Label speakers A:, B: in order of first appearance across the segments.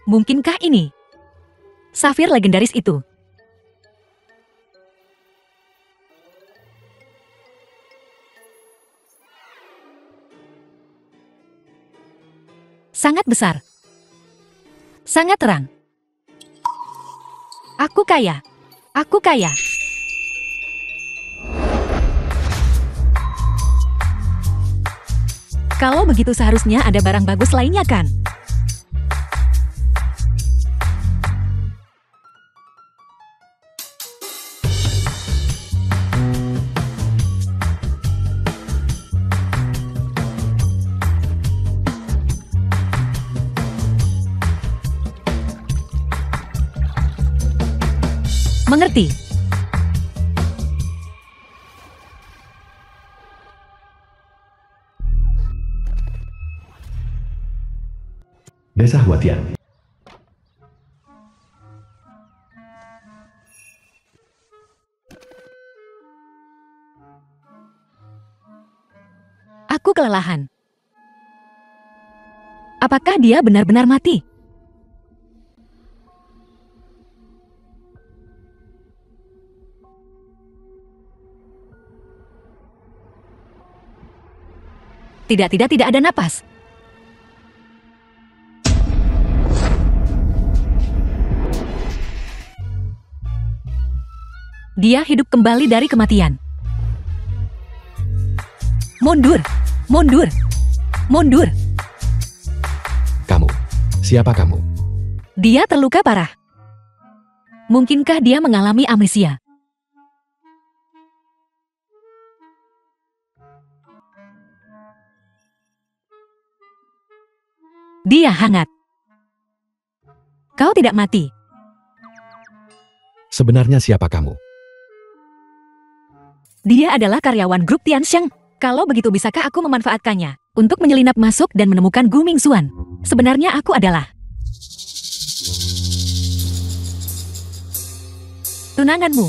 A: Mungkinkah ini safir legendaris itu? Sangat besar. Sangat terang. Aku kaya. Aku kaya. Kalau begitu seharusnya ada barang bagus lainnya kan? Mengerti?
B: Desa Huatian.
A: Aku kelelahan. Apakah dia benar-benar mati? Tidak ada napas. Dia hidup kembali dari kematian. Mundur, mundur, mundur.
B: Kamu, siapa kamu?
A: Dia terluka parah. Mungkinkah dia mengalami amnesia? Dia hangat. Kau tidak mati.
B: Sebenarnya siapa kamu?
A: Dia adalah karyawan grup Tianxiang. Kalau begitu bisakah aku memanfaatkannya untuk menyelinap masuk dan menemukan Gu Mingxuan? Sebenarnya aku adalah tunanganmu.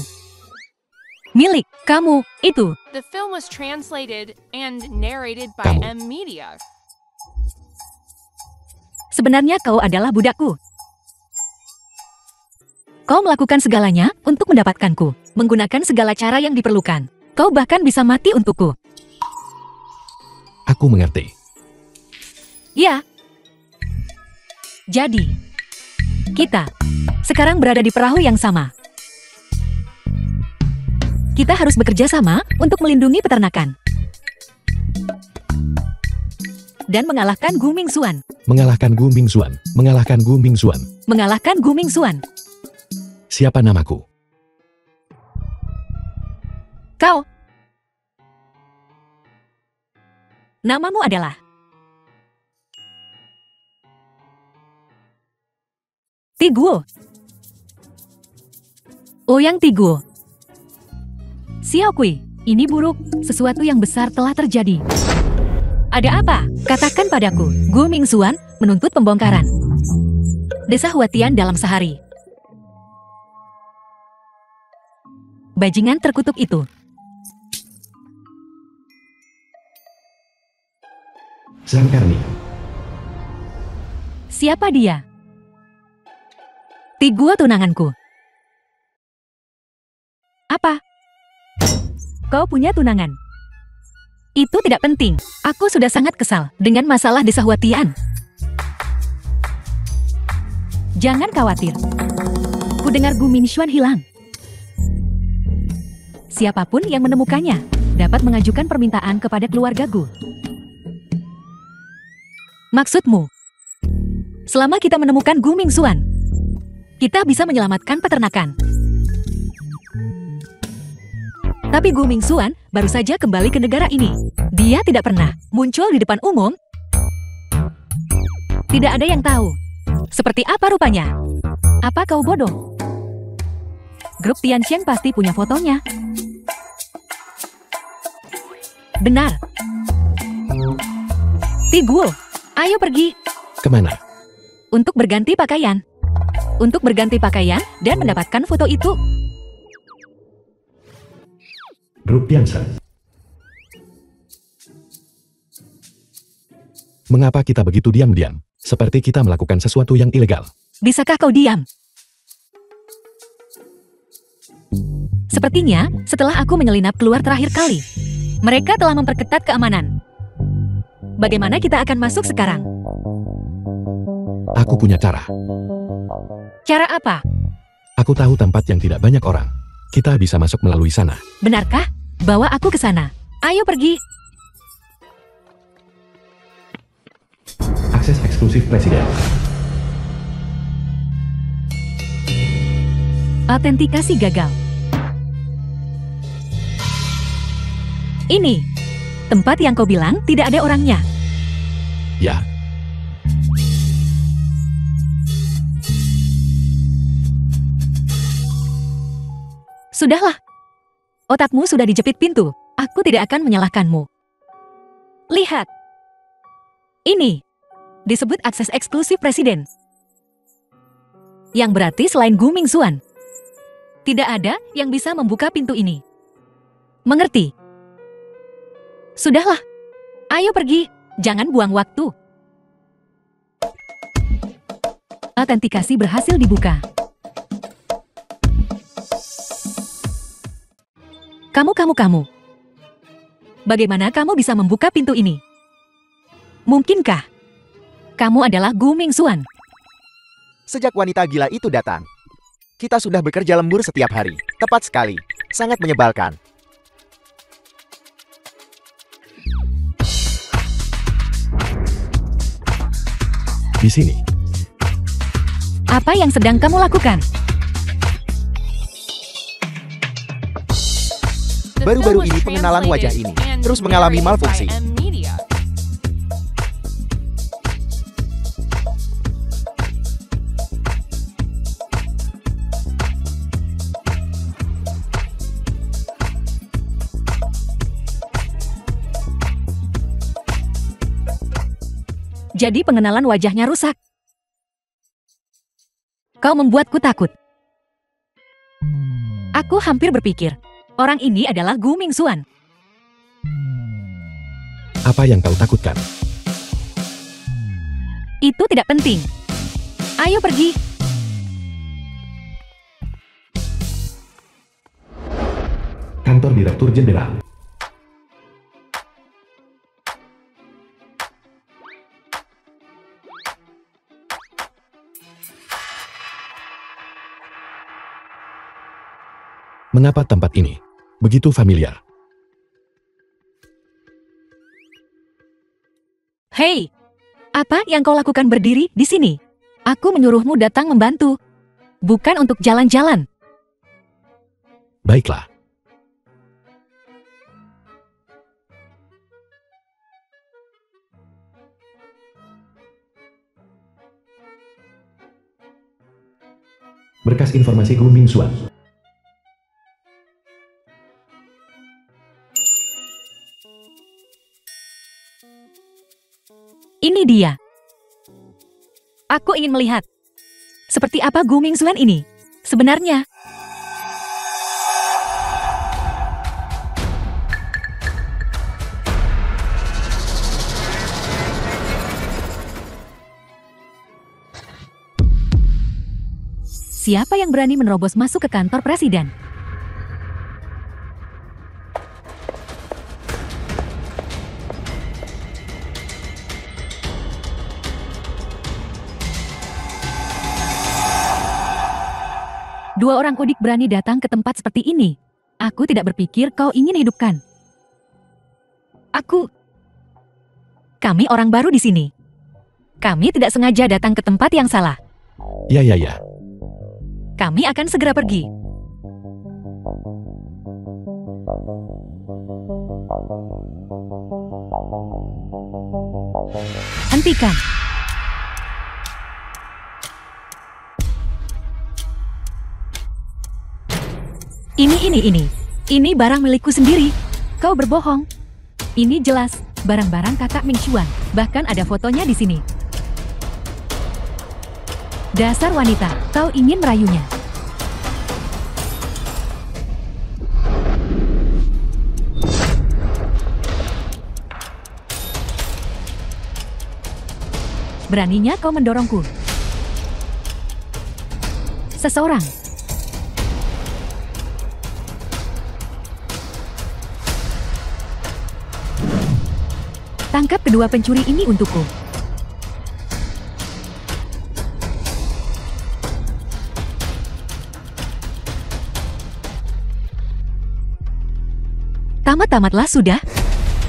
A: Milik kamu itu.
C: The film was translated and narrated by
B: Kamu.
C: M Media.
A: Sebenarnya kau adalah budakku. Kau melakukan segalanya untuk mendapatkanku, menggunakan segala cara yang diperlukan. Kau bahkan bisa mati untukku.
B: Aku mengerti.
A: Ya. Jadi, kita sekarang berada di perahu yang sama. Kita harus bekerja sama untuk melindungi peternakan. Dan mengalahkan Gu Mingxuan.
B: Mengalahkan Gu Mingxuan. Mengalahkan Gu Mingxuan.
A: Mengalahkan Gu Mingxuan.
B: Siapa namaku?
A: Kau. Namamu adalah Tiguo. Ouyang Tiguo. Xiao Kui, ini buruk. Sesuatu yang besar telah terjadi. Ada apa? Katakan padaku. Gu Mingxuan menuntut pembongkaran Desa Huatian dalam sehari. Bajingan terkutuk itu.
B: Zhang Erni.
A: Siapa dia? Tiguo tunanganku. Apa? Kau punya tunangan? Itu tidak penting. Aku sudah sangat kesal dengan masalah Desa Huatian. Jangan khawatir. Ku dengar Gu Mingxuan hilang. Siapapun yang menemukannya dapat mengajukan permintaan kepada keluarga Gu. Maksudmu, selama kita menemukan Gu Mingxuan, kita bisa menyelamatkan peternakan. Tapi Gu Mingxuan baru saja kembali ke negara ini. Dia tidak pernah muncul di depan umum. Tidak ada yang tahu seperti apa rupanya. Apa kau bodoh? Grup Tianxiang pasti punya fotonya. Benar. Tiguo, ayo pergi.
B: Kemana?
A: Untuk berganti pakaian. Untuk berganti pakaian dan mendapatkan foto itu.
B: Grup Tianxiang. Mengapa kita begitu diam-diam? Seperti kita melakukan sesuatu yang ilegal.
A: Bisakah kau diam? Sepertinya, setelah aku menyelinap keluar terakhir kali, mereka telah memperketat keamanan. Bagaimana kita akan masuk sekarang?
B: Aku punya cara.
A: Cara apa?
B: Aku tahu tempat yang tidak banyak orang. Kita bisa masuk melalui sana.
A: Benarkah? Bawa aku ke sana. Ayo pergi.
B: Akses eksklusif Presiden.
A: Autentikasi gagal. Ini tempat yang kau bilang tidak ada orangnya.
B: Ya,
A: Sudahlah. Otakmu sudah dijepit pintu. Aku tidak akan menyalahkanmu. Lihat. Ini disebut akses eksklusif Presiden. Yang berarti selain Gu Mingxuan, tidak ada yang bisa membuka pintu ini. Mengerti? Sudahlah. Ayo pergi. Jangan buang waktu. Autentikasi berhasil dibuka. Kamu. Bagaimana kamu bisa membuka pintu ini? Mungkinkah kamu adalah Gu Mingxuan?
D: Sejak wanita gila itu datang, kita sudah bekerja lembur setiap hari. Tepat sekali. Sangat menyebalkan.
B: di sini.
A: Apa yang sedang kamu lakukan?
D: Baru-baru ini pengenalan wajah ini terus mengalami malfungsi.
A: Jadi pengenalan wajahnya rusak. Kau membuatku takut. Aku hampir berpikir, orang ini adalah Gu Mingxuan.
B: Apa yang kau takutkan?
A: Itu tidak penting. Ayo pergi.
B: Kantor Direktur Jenderal. Mengapa tempat ini begitu familiar?
A: Hei, apa yang kau lakukan berdiri di sini? Aku menyuruhmu datang membantu, bukan untuk jalan-jalan.
B: Baiklah. Berkas informasi Gu Mingxuan.
A: Ini dia. Aku ingin melihat seperti apa Gu Mingxuan ini sebenarnya. Siapa yang berani menerobos masuk ke kantor presiden? Dua orang kudik berani datang ke tempat seperti ini. Aku tidak berpikir kau ingin hidupkan. Kami orang baru di sini. Kami tidak sengaja datang ke tempat yang salah.
B: Ya.
A: Kami akan segera pergi. Hentikan. Ini. Ini barang milikku sendiri. Kau berbohong. Ini jelas barang-barang kakak Mingxuan. Bahkan ada fotonya di sini. Dasar wanita, kau ingin merayunya. Beraninya kau mendorongku. seseorang. Tangkap kedua pencuri ini untukku. Tamat-tamatlah sudah.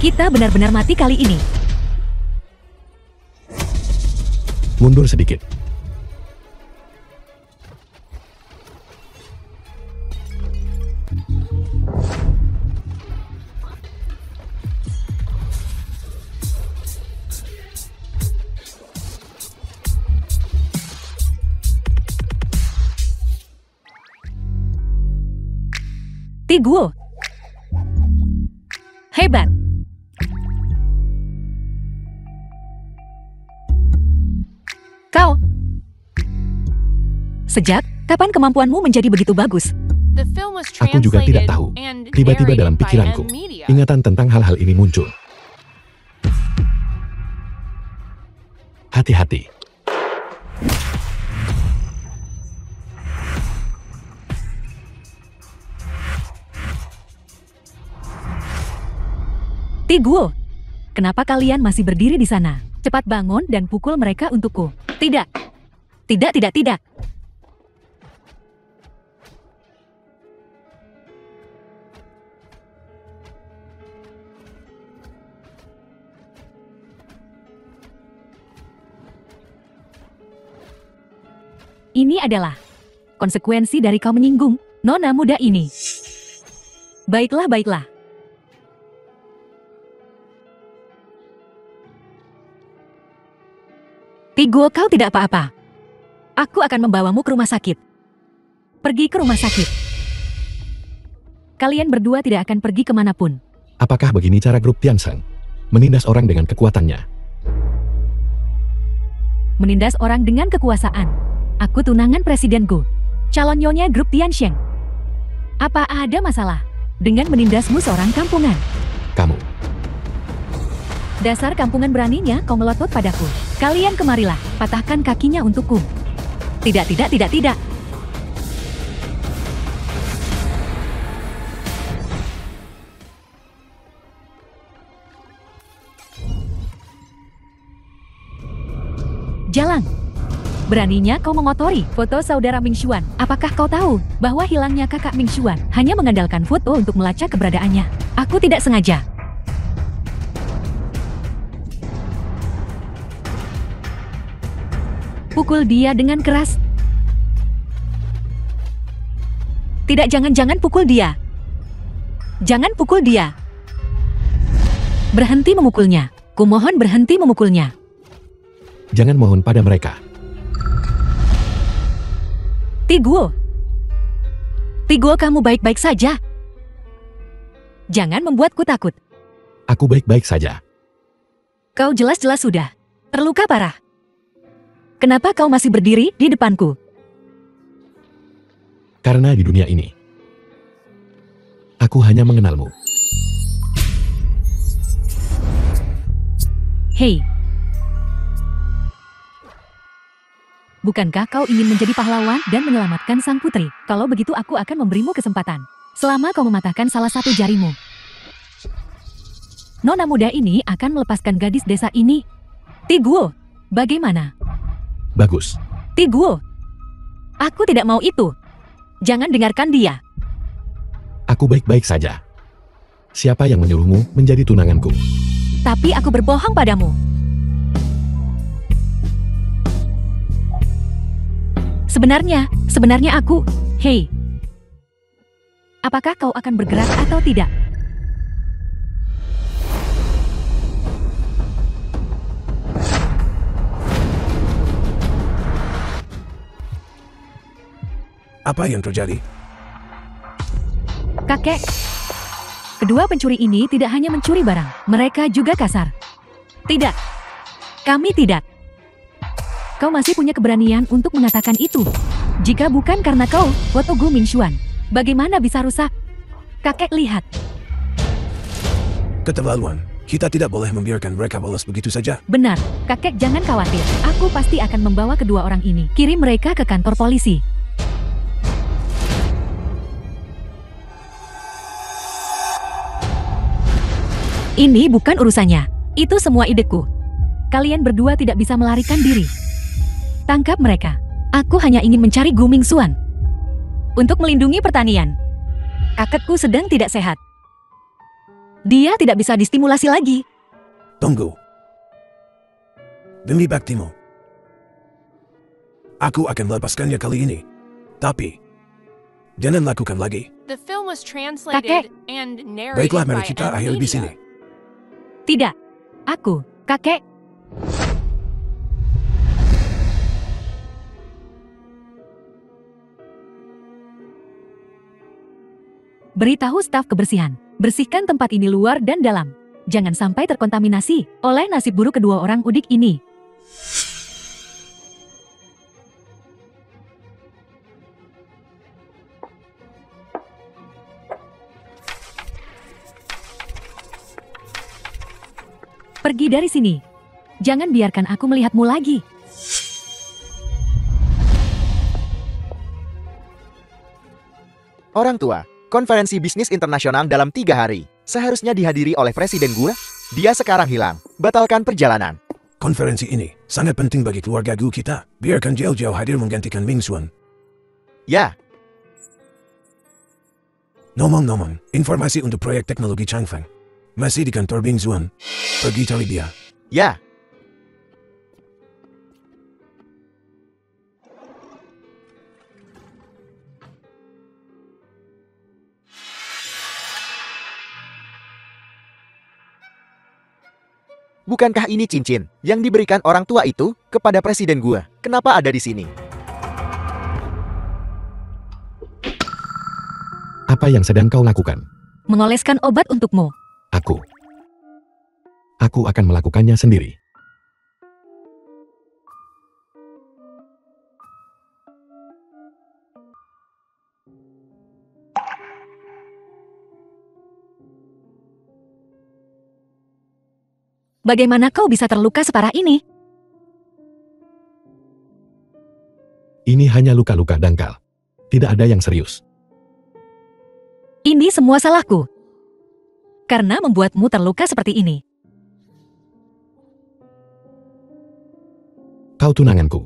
A: Kita benar-benar mati kali ini.
B: Mundur sedikit.
A: Tiguo. Hebat. Kau. Sejak kapan kemampuanmu menjadi begitu bagus?
C: The film was
B: Aku juga tidak
C: translated
B: tahu.
C: and
B: Tiba-tiba dalam
C: narrated by
B: pikiranku,
C: N Media.
B: ingatan tentang hal-hal ini muncul. Hati-hati.
A: Tiguo, kenapa kalian masih berdiri di sana? Cepat bangun dan pukul mereka untukku. Tidak. Tidak, tidak, tidak. Ini adalah konsekuensi dari kau menyinggung nona muda ini. Baiklah, baiklah. Tiguo, kau tidak apa-apa. Aku akan membawamu ke rumah sakit. Pergi ke rumah sakit. Kalian berdua tidak akan pergi kemanapun.
B: Apakah begini cara grup Tiansheng? Menindas orang dengan kekuatannya.
A: Menindas orang dengan kekuasaan. Aku tunangan presidenku. Calon nyonya grup Tiansheng. Apa ada masalah dengan menindasmu seorang kampungan?
B: Kamu.
A: Dasar kampungan, beraninya kau melotot padaku. Kalian kemarilah, patahkan kakinya untukku. Tidak, tidak, tidak, tidak. Jalan. Beraninya kau mengotori foto saudara Ming Xuan. Apakah kau tahu bahwa hilangnya kakak Ming Xuan hanya mengandalkan foto untuk melacak keberadaannya? Aku tidak sengaja. Pukul dia dengan keras. Tidak, jangan pukul dia. Jangan pukul dia. Berhenti memukulnya. Kumohon berhenti memukulnya.
B: Jangan mohon pada mereka.
A: Tiguo. Tiguo, kamu baik-baik saja. Jangan membuatku takut.
B: Aku baik-baik saja.
A: Kau jelas-jelas sudah terluka parah. Kenapa kau masih berdiri di depanku?
B: Karena di dunia ini, aku hanya mengenalmu.
A: Hei. Bukankah kau ingin menjadi pahlawan dan menyelamatkan sang putri? Kalau begitu aku akan memberimu kesempatan. Selama kau mematahkan salah satu jarimu. Nona muda ini akan melepaskan gadis desa ini. Tiguo, bagaimana?
B: Bagus.
A: Tiguo, aku tidak mau itu. Jangan dengarkan dia.
B: Aku baik-baik saja. Siapa yang menyuruhmu menjadi tunanganku?
A: Tapi aku berbohong padamu. Sebenarnya aku... Hei. Apakah kau akan bergerak atau tidak?
E: Apa yang terjadi?
A: Kakek. Kedua pencuri ini tidak hanya mencuri barang, mereka juga kasar. Tidak. Kami tidak. Kau masih punya keberanian untuk mengatakan itu. Jika bukan karena kau, foto Gu Mingxuan, bagaimana bisa rusak? Kakek, lihat.
E: Keterlaluan. Kita tidak boleh membiarkan mereka bolos begitu saja.
A: Benar, kakek, jangan khawatir. Aku pasti akan membawa kedua orang ini. Kirim mereka ke kantor polisi. Ini bukan urusannya. Itu semua ideku. Kalian berdua tidak bisa melarikan diri. Tangkap mereka. Aku hanya ingin mencari Gu Mingxuan. Untuk melindungi pertanian. Kakekku sedang tidak sehat. Dia tidak bisa distimulasi lagi.
E: Tunggu. Demi baktimu. Aku akan melepaskannya kali ini. Tapi, jangan lakukan lagi.
C: The film was translated and narrated
E: Baiklah, mari
C: by
E: kita akhiri di sini.
A: Tidak. Aku, kakek. Beritahu staf kebersihan, bersihkan tempat ini luar dan dalam. Jangan sampai terkontaminasi oleh nasib buruk kedua orang udik ini. Pergi dari sini. Jangan biarkan aku melihatmu lagi.
D: Orang tua, konferensi bisnis internasional dalam 3 hari. Seharusnya dihadiri oleh Presiden Gu. Dia sekarang hilang. Batalkan perjalanan.
E: Konferensi ini sangat penting bagi keluarga Gu kita. Biarkan Jiao Jiao hadir menggantikan Mingxuan.
D: Ya,
E: Nomong, informasi untuk proyek teknologi Changfeng. Masih di kantor Mingxuan. Pergi cari dia.
D: ya. Bukankah ini cincin yang diberikan orang tua itu kepada Presiden Gu? Kenapa ada di sini?
B: Apa yang sedang kau lakukan?
A: Mengoleskan obat untukmu.
B: Aku akan melakukannya sendiri.
A: Bagaimana kau bisa terluka separah ini?
B: Ini hanya luka-luka dangkal. Tidak ada yang serius.
A: Ini semua salahku. Karena membuatmu terluka seperti ini.
B: Kau tunanganku.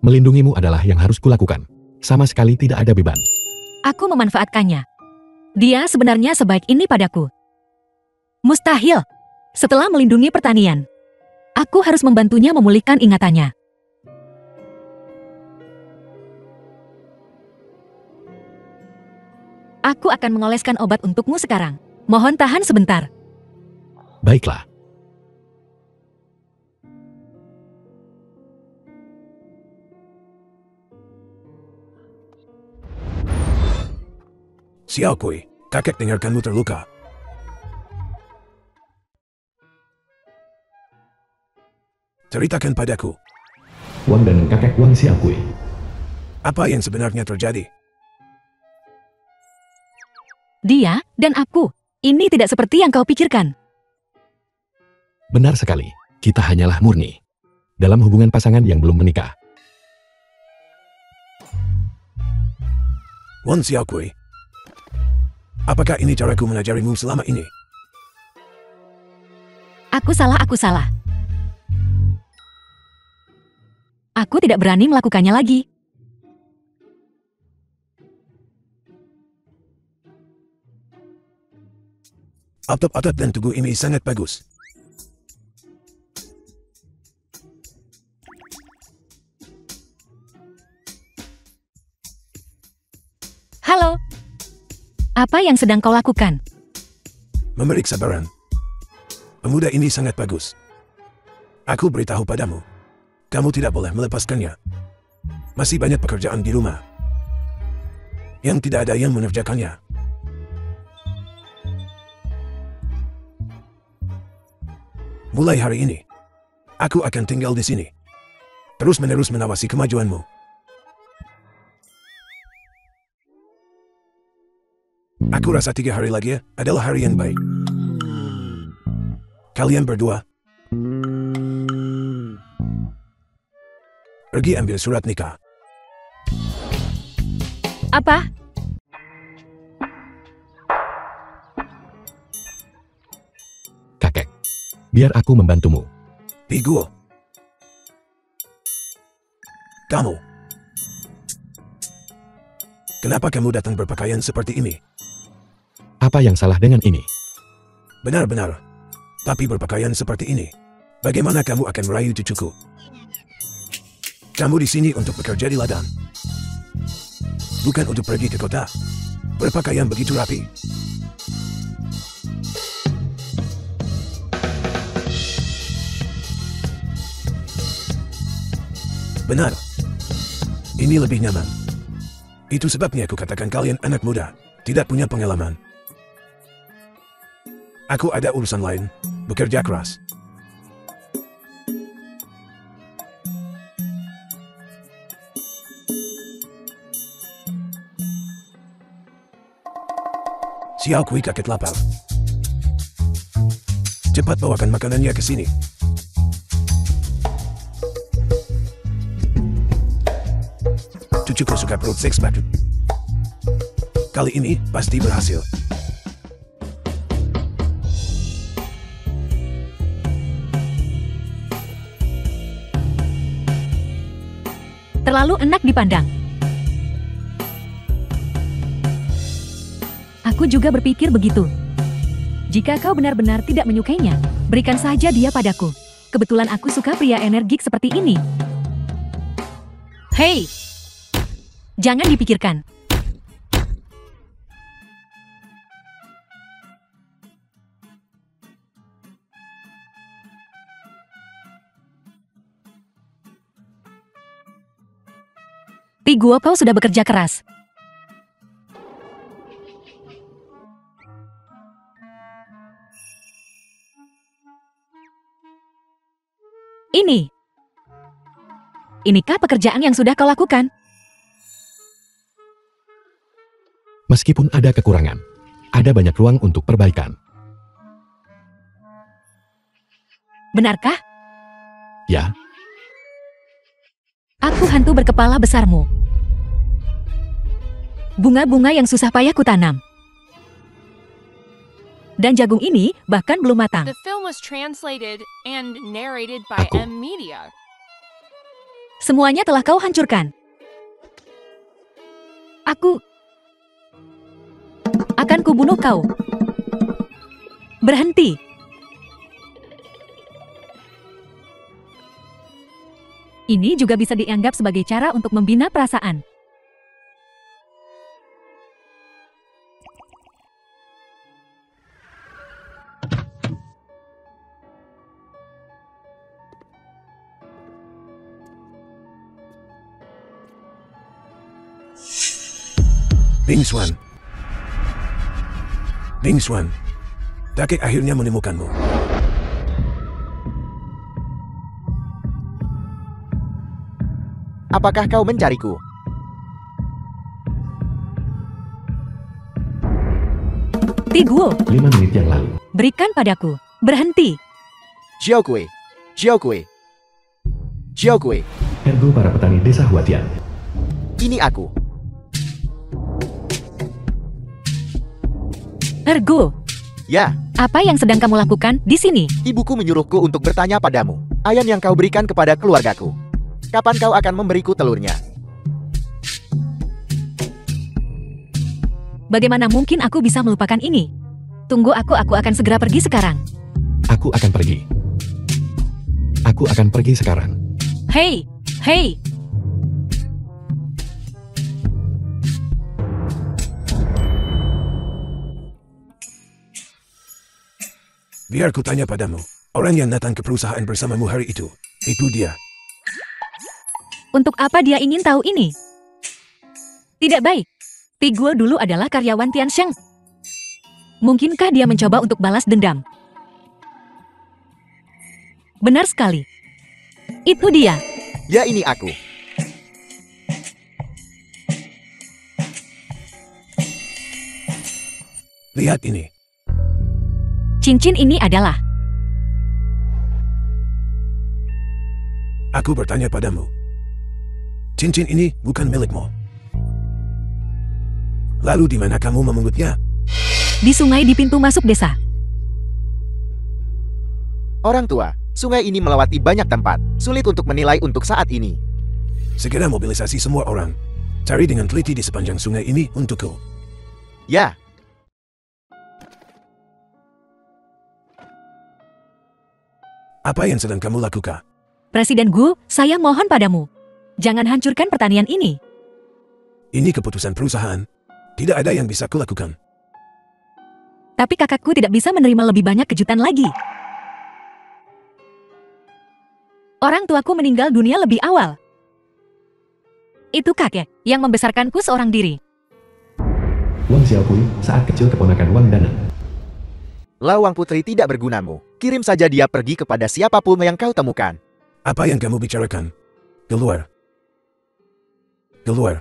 B: Melindungimu adalah yang harus kulakukan. Sama sekali tidak ada beban.
A: Aku memanfaatkannya. Dia sebenarnya sebaik ini padaku. Mustahil. Setelah melindungi pertanian, aku harus membantunya memulihkan ingatannya. Aku akan mengoleskan obat untukmu sekarang. Mohon tahan sebentar.
B: Baiklah.
E: Xiao Kui, kakek dengarkanmu terluka. Ceritakan padaku,
B: Wang dan kakek Wang Xiaokui.
E: apa yang sebenarnya terjadi?
A: Dia dan aku, ini tidak seperti yang kau pikirkan.
B: Benar sekali. Kita hanyalah murni. Dalam hubungan pasangan yang belum menikah.
E: Wang Xiaokui, apakah ini caraku mengajarimu selama ini?
A: Aku salah. Aku tidak berani melakukannya lagi.
E: Atap-atap dan tugu ini sangat bagus.
A: Halo. Apa yang sedang kau lakukan?
E: Memeriksa barang. Pemuda ini sangat bagus. Aku beritahu padamu. Kamu tidak boleh melepaskannya. Masih banyak pekerjaan di rumah. Yang tidak ada yang mengerjakannya. Mulai hari ini, aku akan tinggal di sini. Terus-menerus mengawasi kemajuanmu. Aku rasa 3 hari lagi adalah hari yang baik. Kalian berdua pergi ambil surat nikah.
A: Apa?
B: Biar aku membantumu.
E: Ti Guo. Kamu. Kenapa kamu datang berpakaian seperti ini?
B: Apa yang salah dengan ini?
E: Benar-benar. Tapi berpakaian seperti ini, bagaimana kamu akan merayu cucuku? Kamu di sini untuk bekerja di ladang. Bukan untuk pergi ke kota. Berpakaian begitu rapi. Benar. Ini lebih nyaman. Itu sebabnya aku katakan kalian anak muda, tidak punya pengalaman. Aku ada urusan lain, bekerja keras. Xiao Kui kaget lapar. Cepat bawakan makanannya ke sini. Cucuku suka perut seks batu. Kali ini pasti berhasil.
A: Terlalu enak dipandang. Aku juga berpikir begitu. Jika kau benar-benar tidak menyukainya, berikan saja dia padaku. Kebetulan aku suka pria energik seperti ini. Hei! Jangan dipikirkan. Ti Guo, kau sudah bekerja keras. Inikah pekerjaan yang sudah kau lakukan?
B: Meskipun ada kekurangan, ada banyak ruang untuk perbaikan.
A: Benarkah?
B: Ya,
A: Aku hantu berkepala besarmu. Bunga-bunga yang susah payah kutanam. Dan jagung ini bahkan belum matang.
C: The film was translated and narrated by
B: Aku.
C: M Media.
A: Semuanya telah kau hancurkan. Aku akan kubunuh kau. Berhenti. Ini juga bisa dianggap sebagai cara untuk membina perasaan.
E: Bing Xuan. Bing Xuan. Kakek akhirnya menemukanmu.
D: Apakah kau mencariku?
A: Ti Guo,
B: 5 menit yang lalu.
A: berikan padaku. Berhenti.
D: Xiao Kui. Xiao Kui. Xiao Kui.
B: Ergo para petani desa Huatian.
D: Ini aku.
A: Ergo,
D: Ya,
A: apa yang sedang kamu lakukan di sini?
D: ibuku menyuruhku untuk bertanya padamu. Ayam yang kau berikan kepada keluargaku. Kapan kau akan memberiku telurnya?
A: Bagaimana mungkin aku bisa melupakan ini? Tunggu aku akan segera pergi sekarang.
B: Aku akan pergi. Aku akan pergi sekarang.
A: Hei, hei.
E: Biar ku tanya padamu. Orang yang datang ke perusahaan bersamamu hari itu dia.
A: Untuk apa dia ingin tahu ini? Tidak baik. Ti Guo dulu adalah karyawan Tiansheng. Mungkinkah dia mencoba untuk balas dendam? Benar sekali. Itu dia.
D: Ya, ini aku.
E: Lihat ini.
A: Cincin ini adalah...
E: Aku bertanya padamu. Cincin ini bukan milikmu. Lalu di mana kamu memungutnya?
A: di sungai di pintu masuk desa.
D: Orang tua, sungai ini melewati banyak tempat. Sulit untuk menilai untuk saat ini.
E: Segera mobilisasi semua orang. Cari dengan teliti di sepanjang sungai ini untukku.
D: Ya.
E: Apa yang sedang kamu lakukan?
A: Presiden Gu, saya mohon padamu. Jangan hancurkan pertanian ini.
E: Ini keputusan perusahaan. Tidak ada yang bisa kulakukan.
A: Tapi kakakku tidak bisa menerima lebih banyak kejutan lagi. Orang tuaku meninggal dunia lebih awal. Itu kakek yang membesarkanku seorang diri.
B: Wang Xiaokui saat kecil keponakan Wang Danan.
D: Lawang Putri tidak bergunamu. Kirim saja dia pergi kepada siapapun yang kau temukan.
E: Apa yang kamu bicarakan? Keluar. Keluar.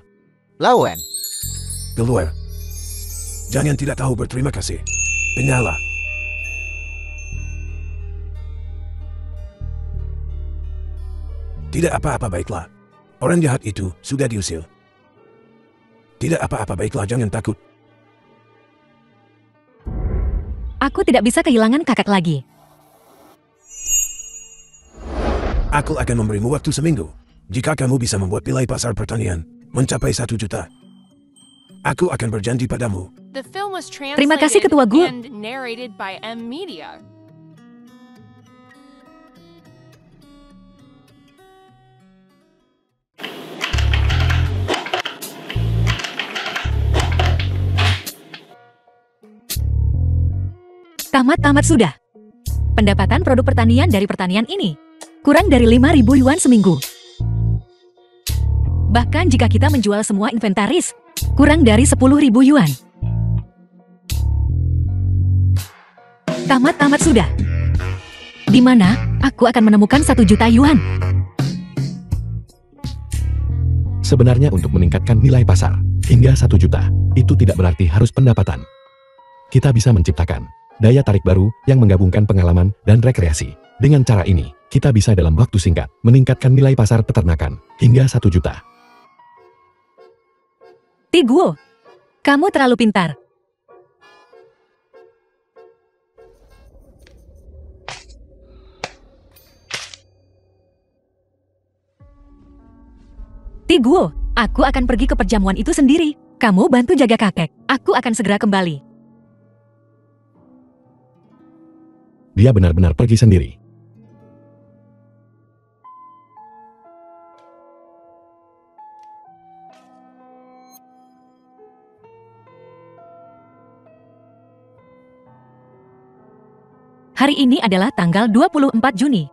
D: Lawan.
E: Keluar. Jangan tidak tahu berterima kasih. Penyala. Tidak apa-apa baiklah. Orang jahat itu sudah diusir. Tidak apa-apa baiklah, jangan takut.
A: Aku tidak bisa kehilangan kakak lagi.
E: Aku akan memberimu waktu seminggu. Jika kamu bisa membuat nilai pasar pertanian mencapai 1 juta, aku akan berjanji padamu.
C: The film was
A: Terima kasih,
C: translated
A: Ketua Gu.
C: and narrated by M Media.
A: Tamat sudah. Pendapatan produk pertanian dari pertanian ini kurang dari 5.000 yuan seminggu. Bahkan jika kita menjual semua inventaris, kurang dari 10.000 yuan. Tamat sudah. Di mana aku akan menemukan 1 juta yuan?
B: Sebenarnya untuk meningkatkan nilai pasar hingga 1 juta, itu tidak berarti harus pendapatan. Kita bisa menciptakan daya tarik baru yang menggabungkan pengalaman dan rekreasi. Dengan cara ini, kita bisa dalam waktu singkat meningkatkan nilai pasar peternakan hingga 1 juta.
A: Tiguo, kamu terlalu pintar. Tiguo, aku akan pergi ke perjamuan itu sendiri. Kamu bantu jaga kakek. Aku akan segera kembali.
B: Dia benar-benar pergi sendiri.
A: Hari ini adalah tanggal 24 Juni.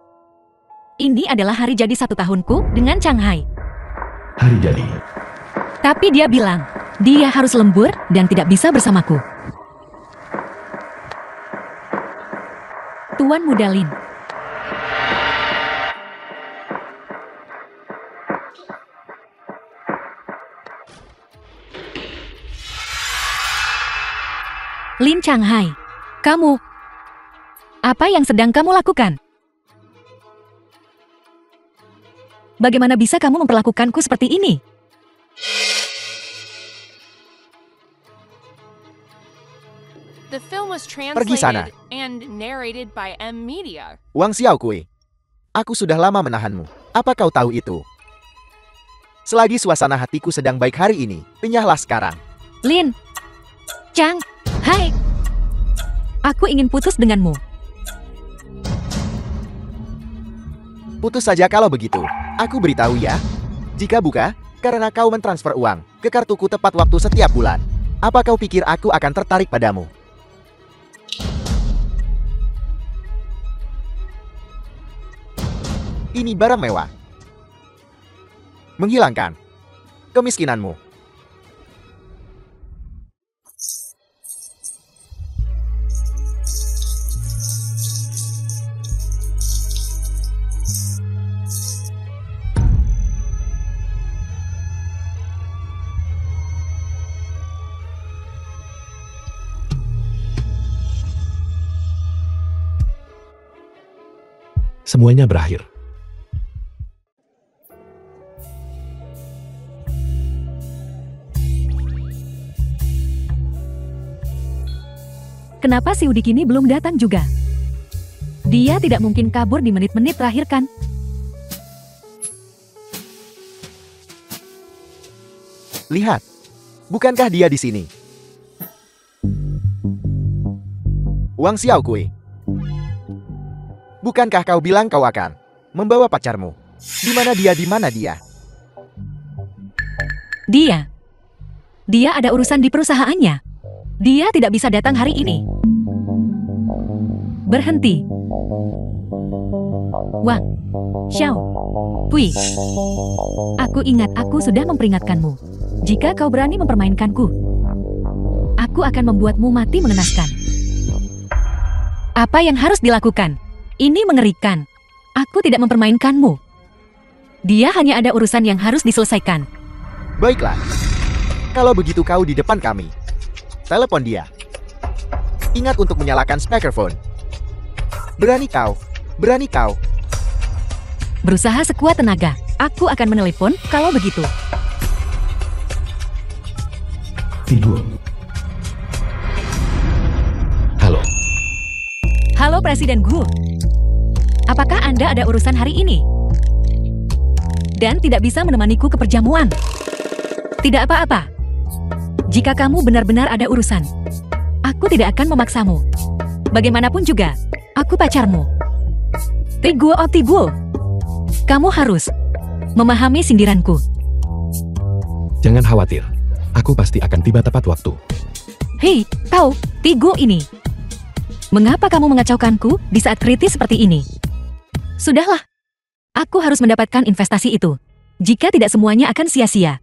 A: Ini adalah hari jadi 1 tahunku dengan Shanghai.
B: Hari jadi.
A: Tapi dia bilang, dia harus lembur dan tidak bisa bersamaku. Tuan Muda Lin. Lin Shanghai, kamu. Apa yang sedang kamu lakukan? Bagaimana bisa kamu memperlakukanku seperti ini?
C: The film was
D: Pergi sana.
C: translated and narrated by M Media.
D: Wang Xiaokui. Aku sudah lama menahanmu. Apa kau tahu itu? Selagi suasana hatiku sedang baik hari ini, penyahlah sekarang.
A: Lin. Chang. Hai. Aku ingin putus denganmu.
D: Putus saja kalau begitu. Aku beritahu ya. Jika buka, karena kau mentransfer uang ke kartuku tepat waktu setiap bulan. Apa kau pikir aku akan tertarik padamu? Ini barang mewah. Menghilangkan kemiskinanmu.
B: Semuanya berakhir.
A: Kenapa si Udik ini belum datang juga? Dia tidak mungkin kabur di menit-menit terakhir kan?
D: Lihat, bukankah dia di sini? Wang Xiaokui, bukankah kau bilang kau akan membawa pacarmu? Di mana dia? Di mana dia?
A: Dia ada urusan di perusahaannya. Dia tidak bisa datang hari ini. Berhenti. Wang Xiaokui, aku ingat aku sudah memperingatkanmu. Jika kau berani mempermainkanku, aku akan membuatmu mati mengenaskan. Apa yang harus dilakukan? Ini mengerikan. Aku tidak mempermainkanmu. Dia hanya ada urusan yang harus diselesaikan.
D: Baiklah, kalau begitu kau di depan kami. Telepon dia. Ingat untuk menyalakan speakerphone. Berani kau, berani kau.
A: Berusaha sekuat tenaga. Aku akan menelepon kalau begitu.
B: Tidur. Halo.
A: Halo Presiden Gu. Apakah Anda ada urusan hari ini? Dan tidak bisa menemaniku ke perjamuan? Tidak apa-apa. Jika kamu benar-benar ada urusan, aku tidak akan memaksamu. Bagaimanapun juga, aku pacarmu. Tiguo oh Tiguo. Kamu harus memahami sindiranku.
B: Jangan khawatir. Aku pasti akan tiba tepat waktu.
A: Hei, kau, Tiguo ini. Mengapa kamu mengacaukanku di saat kritis seperti ini? Sudahlah. Aku harus mendapatkan investasi itu. Jika tidak semuanya akan sia-sia.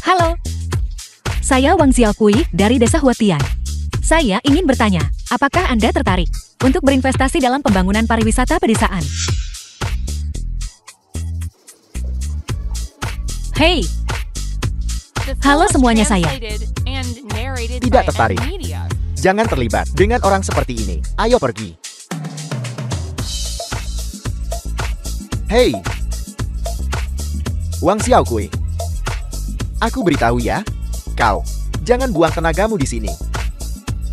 A: Halo, saya Wang Xiaokui dari Desa Huatian. Saya ingin bertanya, apakah Anda tertarik untuk berinvestasi dalam pembangunan pariwisata pedesaan? Hei,
C: The
A: Halo
C: film was
A: semuanya, saya.
C: translated and narrated
D: Tidak
C: by
D: tertarik.
C: Media.
D: Jangan terlibat dengan orang seperti ini. Ayo pergi. Hei, Wang Xiaokui. Aku beritahu ya, kau jangan buang tenagamu di sini.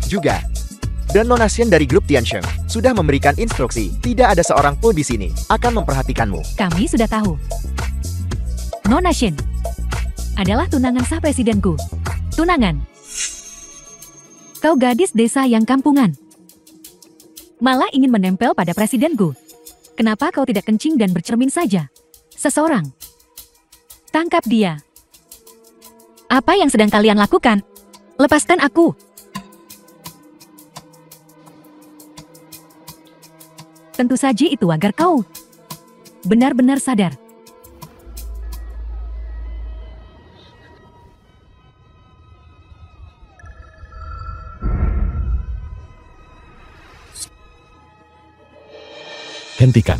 D: Juga, dan Nonation dari grup Tiansheng sudah memberikan instruksi, tidak ada seorang pun di sini akan memperhatikanmu.
A: kami sudah tahu. Nona Shin adalah tunangan sah presidenku. Tunangan. Kau gadis desa yang kampungan. Malah ingin menempel pada presidenku. Kenapa kau tidak kencing dan bercermin saja? Seseorang. Tangkap dia. Apa yang sedang kalian lakukan? Lepaskan aku. Tentu saja itu agar kau benar-benar sadar.
B: Hentikan.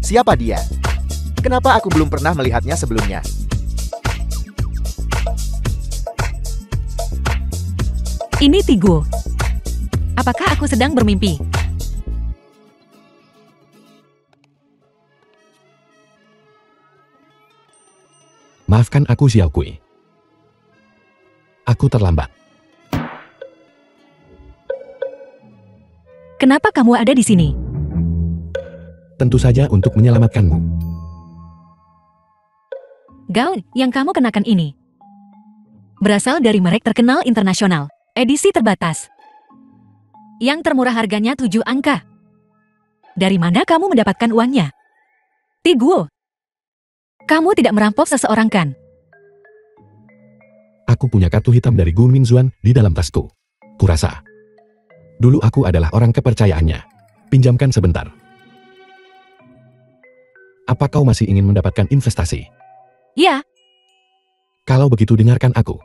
D: Siapa dia? Kenapa aku belum pernah melihatnya sebelumnya?
A: Ini Tiguo. Apakah aku sedang bermimpi?
B: Maafkan aku Xiaokui. Aku terlambat.
A: Kenapa kamu ada di sini?
B: Tentu saja untuk menyelamatkanmu.
A: Gaun yang kamu kenakan ini berasal dari merek terkenal internasional, edisi terbatas. Yang termurah harganya 7 angka. Dari mana kamu mendapatkan uangnya? Tiguo, kamu tidak merampok seseorang kan?
B: Aku punya kartu hitam dari Gu Mingzuan di dalam tasku. Kurasa. Dulu aku adalah orang kepercayaannya. Pinjamkan sebentar. Apa kau masih ingin mendapatkan investasi?
A: Ya,
B: Kalau begitu dengarkan aku.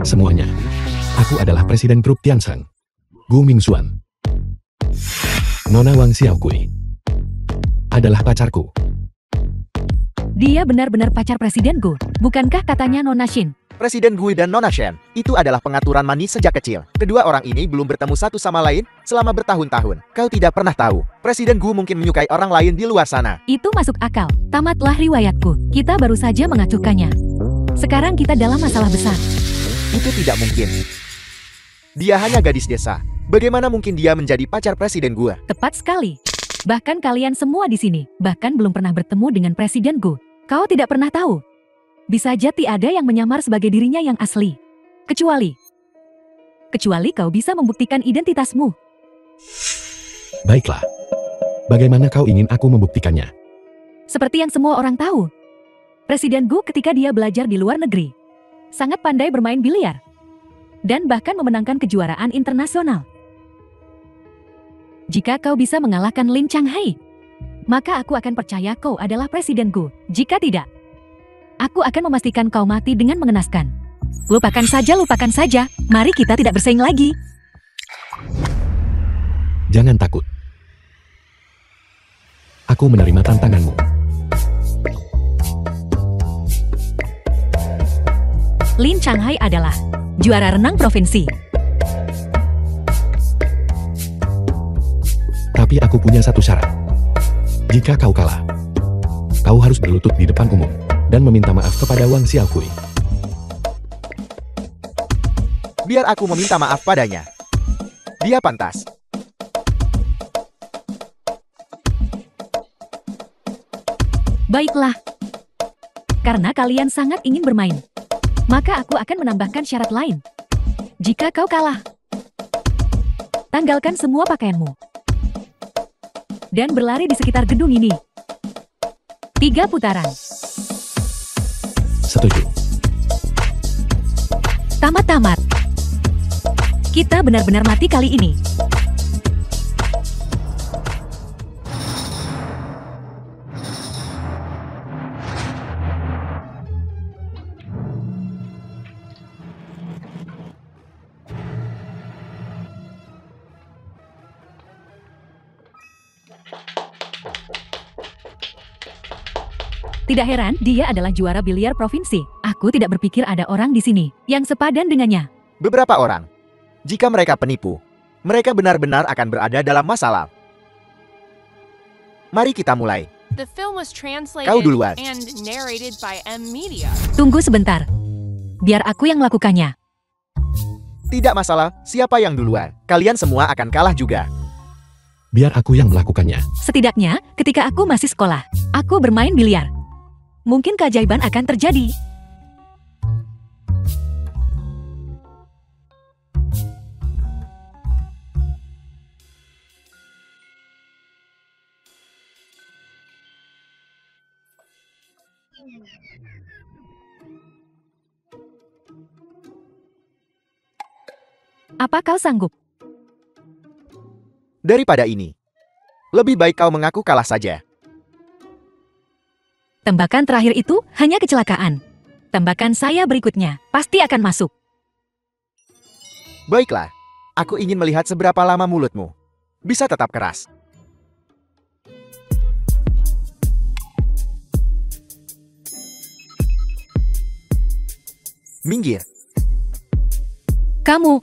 B: Semuanya. Aku adalah presiden grup Tiansheng. Gu Mingzuan. Nona Wang Xiaokui adalah pacarku.
A: dia benar-benar pacar presidenku. Bukankah katanya Nona Shin?
D: Presiden Gui dan Nona Shen, itu adalah pengaturan manis sejak kecil. Kedua orang ini belum bertemu satu sama lain selama bertahun-tahun. Kau tidak pernah tahu, Presiden Gu mungkin menyukai orang lain di luar sana.
A: Itu masuk akal. Tamatlah riwayatku. Kita baru saja mengacuhkannya. Sekarang kita dalam masalah besar.
D: Itu tidak mungkin. Dia hanya gadis desa. Bagaimana mungkin dia menjadi pacar Presiden Gu?
A: Tepat sekali. Bahkan kalian semua di sini, bahkan belum pernah bertemu dengan Presiden Gu. Kau tidak pernah tahu. Bisa jadi ada yang menyamar sebagai dirinya yang asli. Kecuali kau bisa membuktikan identitasmu.
B: Baiklah. Bagaimana kau ingin aku membuktikannya?
A: Seperti yang semua orang tahu. Presiden Gu ketika dia belajar di luar negeri, sangat pandai bermain biliar. Dan bahkan memenangkan kejuaraan internasional. Jika kau bisa mengalahkan Lin Changhai, maka aku akan percaya kau adalah Presiden Gu. Jika tidak, aku akan memastikan kau mati dengan mengenaskan. Lupakan saja. Mari kita tidak bersaing lagi.
B: Jangan takut. Aku menerima tantanganmu.
A: Lin Changhai adalah juara renang provinsi.
B: Tapi aku punya satu syarat. Jika kau kalah, kau harus berlutut di depan umum dan meminta maaf kepada Wang Xiaokui.
D: Biar aku meminta maaf padanya. Dia pantas.
A: Baiklah. Karena kalian sangat ingin bermain, maka aku akan menambahkan syarat lain. Jika kau kalah, tanggalkan semua pakaianmu dan berlari di sekitar gedung ini 3 putaran.
B: Setuju.
A: Tamat. Kita benar-benar mati kali ini. Tidak heran, dia adalah juara biliar provinsi. Aku tidak berpikir ada orang di sini yang sepadan dengannya.
D: Beberapa orang. Jika mereka penipu, mereka benar-benar akan berada dalam masalah. Mari kita mulai.
C: The film was translated
D: Kau duluan.
C: and narrated by M Media.
A: Tunggu sebentar. Biar aku yang melakukannya.
D: Tidak masalah, siapa yang duluan. Kalian semua akan kalah juga.
B: Biar aku yang melakukannya.
A: Setidaknya, ketika aku masih sekolah, aku bermain biliar. Mungkin keajaiban akan terjadi. Apa kau sanggup?
D: Daripada ini, lebih baik kau mengaku kalah saja.
A: Tembakan terakhir itu hanya kecelakaan. Tembakan saya berikutnya pasti akan masuk.
D: Baiklah, aku ingin melihat seberapa lama mulutmu bisa tetap keras. Minggir.
A: Kamu.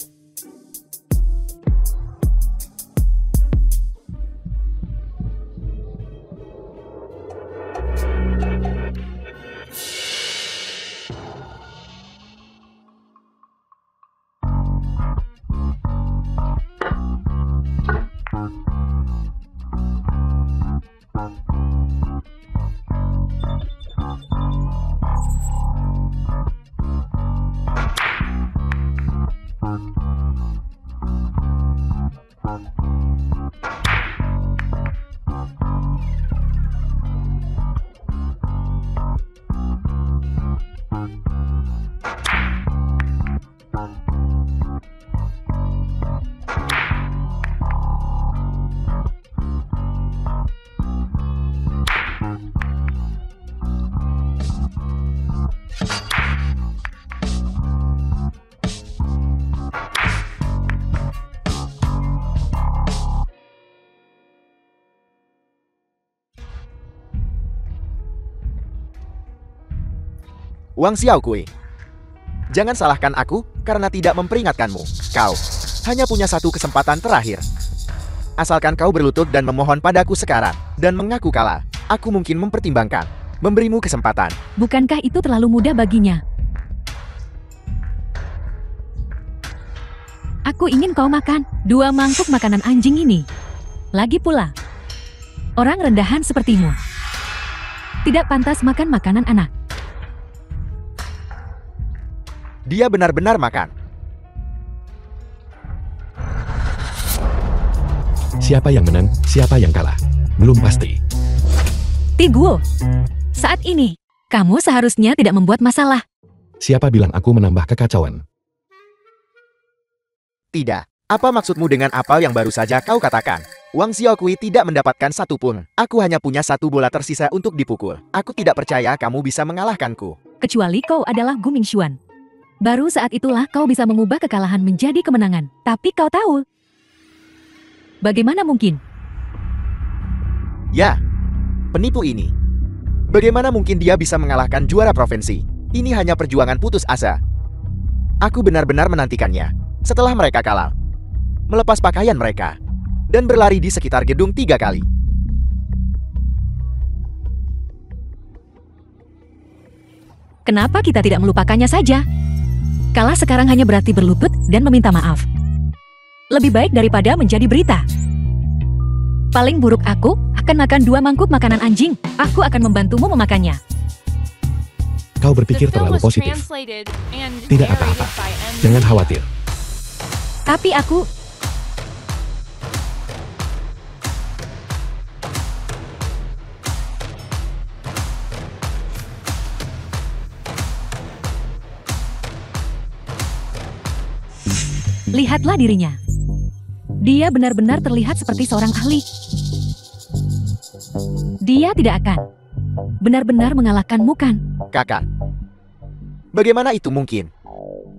D: Wang Xiaokui. Jangan salahkan aku karena tidak memperingatkanmu. Kau hanya punya satu kesempatan terakhir. Asalkan kau berlutut dan memohon padaku sekarang, dan mengaku kalah, aku mungkin mempertimbangkan memberimu kesempatan.
A: Bukankah itu terlalu mudah baginya? Aku ingin kau makan 2 mangkuk makanan anjing ini. Lagi pula, orang rendahan sepertimu tidak pantas makan makanan anak.
D: Dia benar-benar makan.
B: Siapa yang menang, siapa yang kalah? Belum pasti.
A: Tiguo, saat ini, kamu seharusnya tidak membuat masalah.
B: Siapa bilang aku menambah kekacauan?
D: Tidak. Apa maksudmu dengan apa yang baru saja kau katakan? Wang Xiaokui tidak mendapatkan satu pun. Aku hanya punya 1 bola tersisa untuk dipukul. Aku tidak percaya kamu bisa mengalahkanku.
A: Kecuali kau adalah Gu Mingxuan. Baru saat itulah kau bisa mengubah kekalahan menjadi kemenangan. Tapi kau tahu, bagaimana mungkin?
D: Ya, penipu ini. Bagaimana mungkin dia bisa mengalahkan juara provinsi? Ini hanya perjuangan putus asa. Aku benar-benar menantikannya. Setelah mereka kalah, melepas pakaian mereka, dan berlari di sekitar gedung 3 kali.
A: Kenapa kita tidak melupakannya saja? Kalah sekarang hanya berarti berlutut dan meminta maaf. Lebih baik daripada menjadi berita. Paling buruk aku akan makan 2 mangkuk makanan anjing. Aku akan membantumu memakannya.
B: Kau
C: The
B: berpikir
C: film
B: terlalu
C: was
B: positif.
C: translated and
B: Tidak
C: narrated
B: apa-apa.
C: by M.
B: Jangan khawatir.
A: Tapi aku... Lihatlah dirinya. Dia benar-benar terlihat seperti seorang ahli. Dia tidak akan benar-benar mengalahkanmu, kan?
D: Kakak, bagaimana itu mungkin?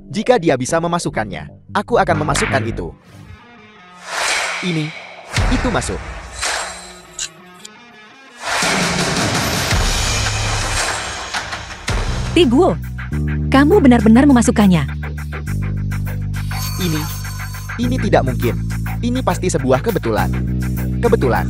D: Jika dia bisa memasukkannya, aku akan memasukkan itu. Itu masuk.
A: Tiguo, kamu benar-benar memasukkannya.
D: Ini tidak mungkin. Ini pasti sebuah kebetulan. Kebetulan.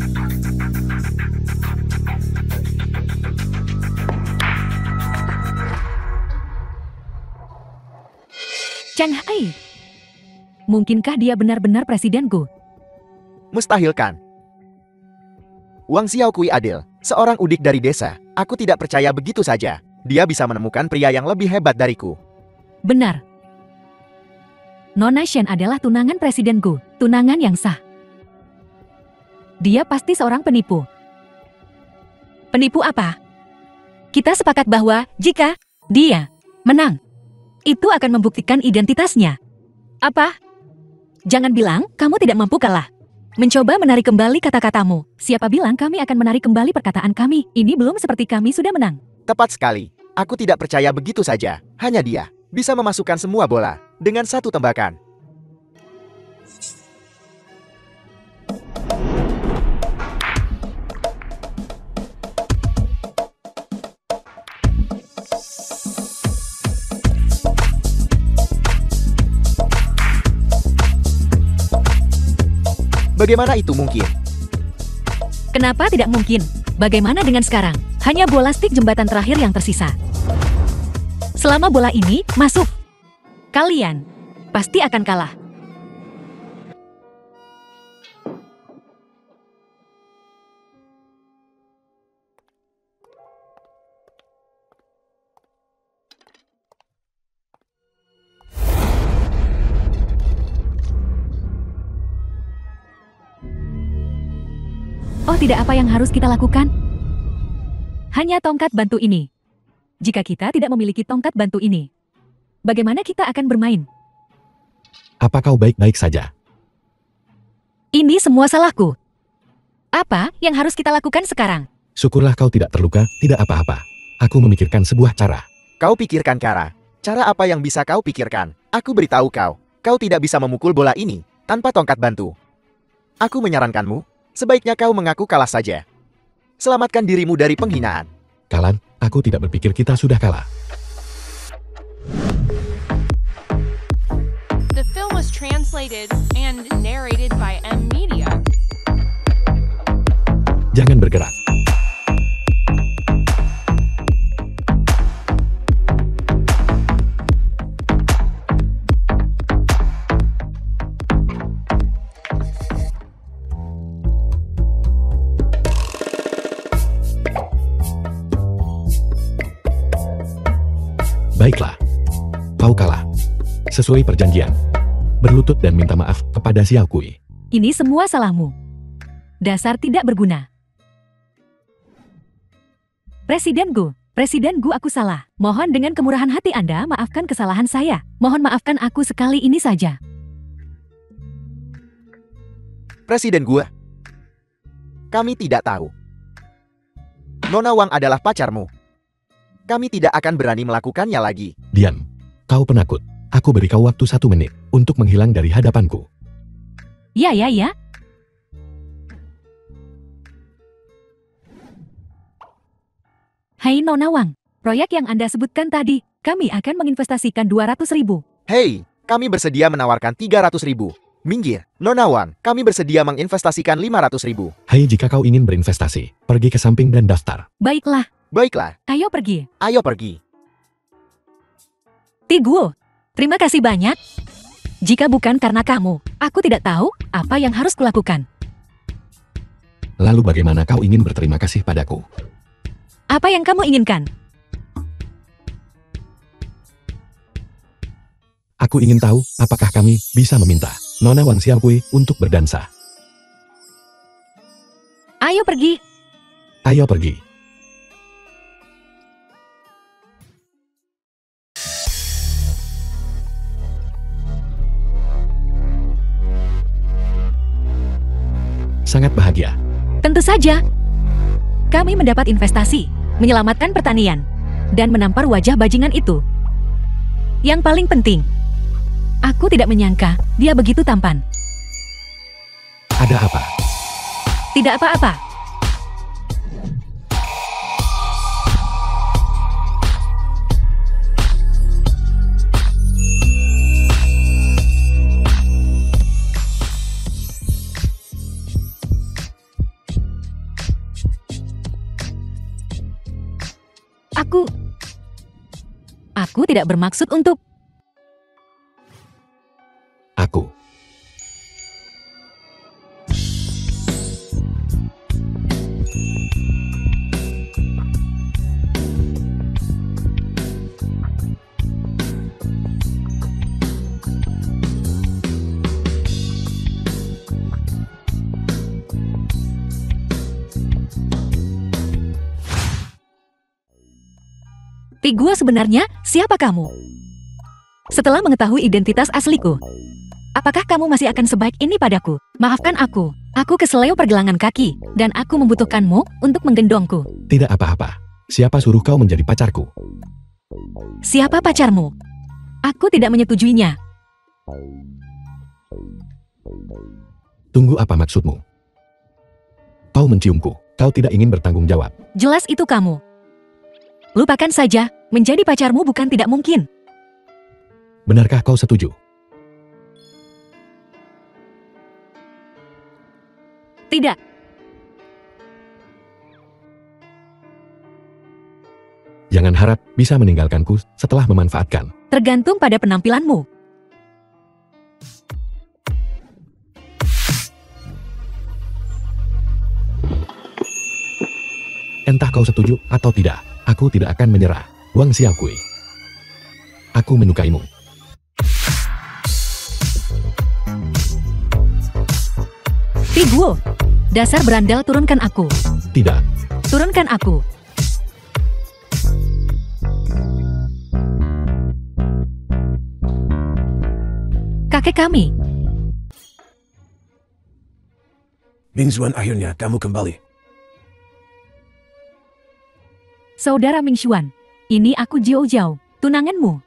A: Chang Hai, mungkinkah dia benar-benar presidenku?
D: Mustahil kan? Wang Xiaokui adil, seorang udik dari desa. Aku tidak percaya begitu saja. Dia bisa menemukan pria yang lebih hebat dariku.
A: Benar. Nona Shen adalah tunangan presidenku, tunangan yang sah. Dia pasti seorang penipu. Penipu apa? Kita sepakat bahwa jika dia menang, itu akan membuktikan identitasnya. Apa? Jangan bilang kamu tidak mampu kalah. Mencoba menarik kembali kata-katamu. Siapa bilang kami akan menarik kembali perkataan kami? Ini belum seperti kami sudah menang.
D: Tepat sekali. Aku tidak percaya begitu saja. Hanya dia bisa memasukkan semua bola dengan 1 tembakan. Bagaimana itu mungkin?
A: Kenapa tidak mungkin? Bagaimana dengan sekarang? Hanya bola stik jembatan terakhir yang tersisa. Selama bola ini masuk, kalian pasti akan kalah. Oh, tidak, apa yang harus kita lakukan? Hanya tongkat bantu ini. Jika kita tidak memiliki tongkat bantu ini, bagaimana kita akan bermain?
B: Apa kau baik-baik saja?
A: Ini semua salahku. Apa yang harus kita lakukan sekarang?
B: Syukurlah kau tidak terluka, tidak apa-apa. Aku memikirkan sebuah cara.
D: Kau pikirkan cara. Cara apa yang bisa kau pikirkan? Aku beritahu kau. Kau tidak bisa memukul bola ini tanpa tongkat bantu. Aku menyarankanmu, sebaiknya kau mengaku kalah saja. Selamatkan dirimu dari penghinaan.
B: Kalan, aku tidak berpikir kita sudah kalah.
C: Translated and narrated by M Media.
B: Jangan bergerak. Baiklah. Kau kalah. Sesuai perjanjian. Berlutut dan minta maaf kepada Xiao Kui.
A: Ini semua salahmu. Dasar tidak berguna. Presiden Gu, aku salah. Mohon dengan kemurahan hati Anda maafkan kesalahan saya. Mohon maafkan aku sekali ini saja.
D: Presiden Gu, kami tidak tahu. Nona Wang adalah pacarmu. Kami tidak akan berani melakukannya lagi.
B: Diam. Kau penakut. Aku beri kau waktu 1 menit untuk menghilang dari hadapanku.
A: Ya. Hai Nona Wang, proyek yang Anda sebutkan tadi, kami akan menginvestasikan 200.000.
D: Hei, kami bersedia menawarkan 300.000. Minggir, Nona Wang, kami bersedia menginvestasikan 500.000.
B: Hai, jika kau ingin berinvestasi, pergi ke samping dan daftar.
A: Baiklah,
D: Baiklah,
A: ayo pergi.
D: ayo pergi.
A: Ti Guo, terima kasih banyak. Jika bukan karena kamu, aku tidak tahu apa yang harus kulakukan.
B: Lalu bagaimana kau ingin berterima kasih padaku?
A: Apa yang kamu inginkan?
B: Aku ingin tahu apakah kami bisa meminta Nona Wang Xiao Kui untuk berdansa.
A: Ayo pergi.
B: Ayo pergi. Sangat bahagia.
A: Tentu saja. Kami mendapat investasi, menyelamatkan pertanian, dan menampar wajah bajingan itu. Yang paling penting, aku tidak menyangka dia begitu tampan.
B: Ada apa?
A: Tidak apa-apa. Aku tidak bermaksud untuk...
B: Aku.
A: Ti Guo, sebenarnya siapa kamu? Setelah mengetahui identitas asliku, apakah kamu masih akan sebaik ini padaku? Maafkan aku keseleo pergelangan kaki, dan aku membutuhkanmu untuk menggendongku.
B: Tidak apa-apa. Siapa suruh kau menjadi pacarku?
A: Siapa pacarmu? Aku tidak menyetujuinya.
B: Tunggu, apa maksudmu? Kau menciumku. Kau tidak ingin bertanggung jawab.
A: Jelas itu kamu. Lupakan saja, menjadi pacarmu bukan tidak mungkin.
B: Benarkah kau setuju?
A: Tidak.
B: Jangan harap bisa meninggalkanku setelah memanfaatkan.
A: Tergantung pada penampilanmu.
B: Entah kau setuju atau tidak, aku tidak akan menyerah. Wang Xiao Kui. Aku menyukaimu.
A: Ti Guo, dasar berandal, turunkan aku.
B: Tidak.
A: Turunkan aku. Kakek kami.
E: Ming Xuan, akhirnya kamu kembali.
A: Saudara Ming Xuan, ini aku Jiao Jiao, tunanganmu.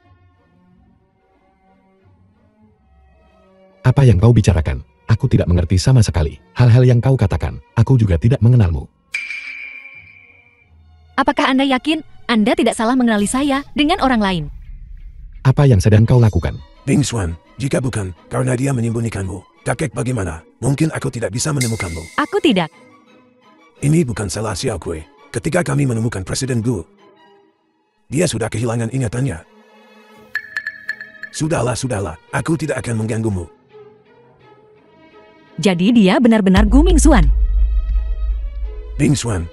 B: Apa yang kau bicarakan? Aku tidak mengerti sama sekali. Hal-hal yang kau katakan, aku juga tidak mengenalmu.
A: Apakah Anda yakin Anda tidak salah mengenali saya dengan orang lain?
B: Apa yang sedang kau lakukan?
E: Bing Xuan, jika bukan karena dia menyembunyikanmu, kakek bagaimana? Mungkin aku tidak bisa menemukanmu.
A: Aku tidak.
E: Ini bukan salah Xiao Kui. Ketika kami menemukan Presiden Gu, dia sudah kehilangan ingatannya. Sudahlah, aku tidak akan mengganggumu.
A: Jadi dia benar-benar Gu Mingxuan.
E: Bing Xuan,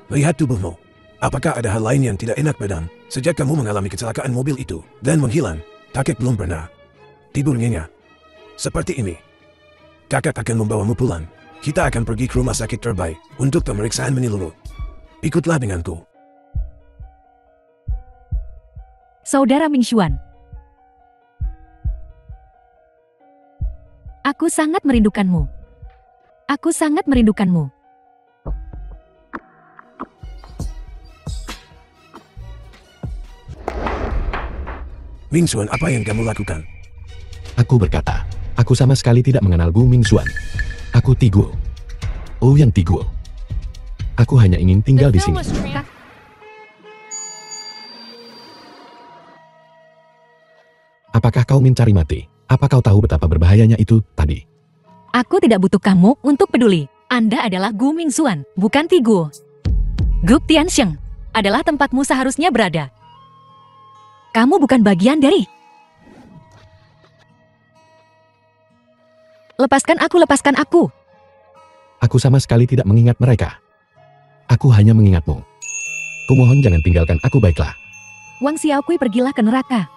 E: lihat tubuhmu. Apakah ada hal lain yang tidak enak badan sejak kamu mengalami kecelakaan mobil itu dan menghilang? Kakek belum pernah tidur nyenyak seperti ini. Kakek akan membawamu pulang. Kita akan pergi ke rumah sakit terbaik untuk pemeriksaan menyeluruh. Ikutlah denganku.
A: Saudara Mingxuan. Aku sangat merindukanmu. Aku sangat merindukanmu.
E: Bing Xuan, apa yang kamu lakukan?
B: Aku berkata, aku sama sekali tidak mengenal Gu Mingxuan. Aku Tiguo. Oh yang Tiguo. Aku hanya ingin tinggal di
C: The
B: sini.
C: film was
B: Apakah kau mencari mati? Apa kau tahu betapa berbahayanya itu tadi?
A: Aku tidak butuh kamu untuk peduli. Anda adalah Gu Mingxuan, bukan Tiguo. Grup Tiansheng adalah tempatmu seharusnya berada. Kamu bukan bagian dari. Lepaskan aku.
B: Aku sama sekali tidak mengingat mereka. Aku hanya mengingatmu. Kumohon jangan tinggalkan aku baiklah.
A: Wang Xiaokui, pergilah ke neraka.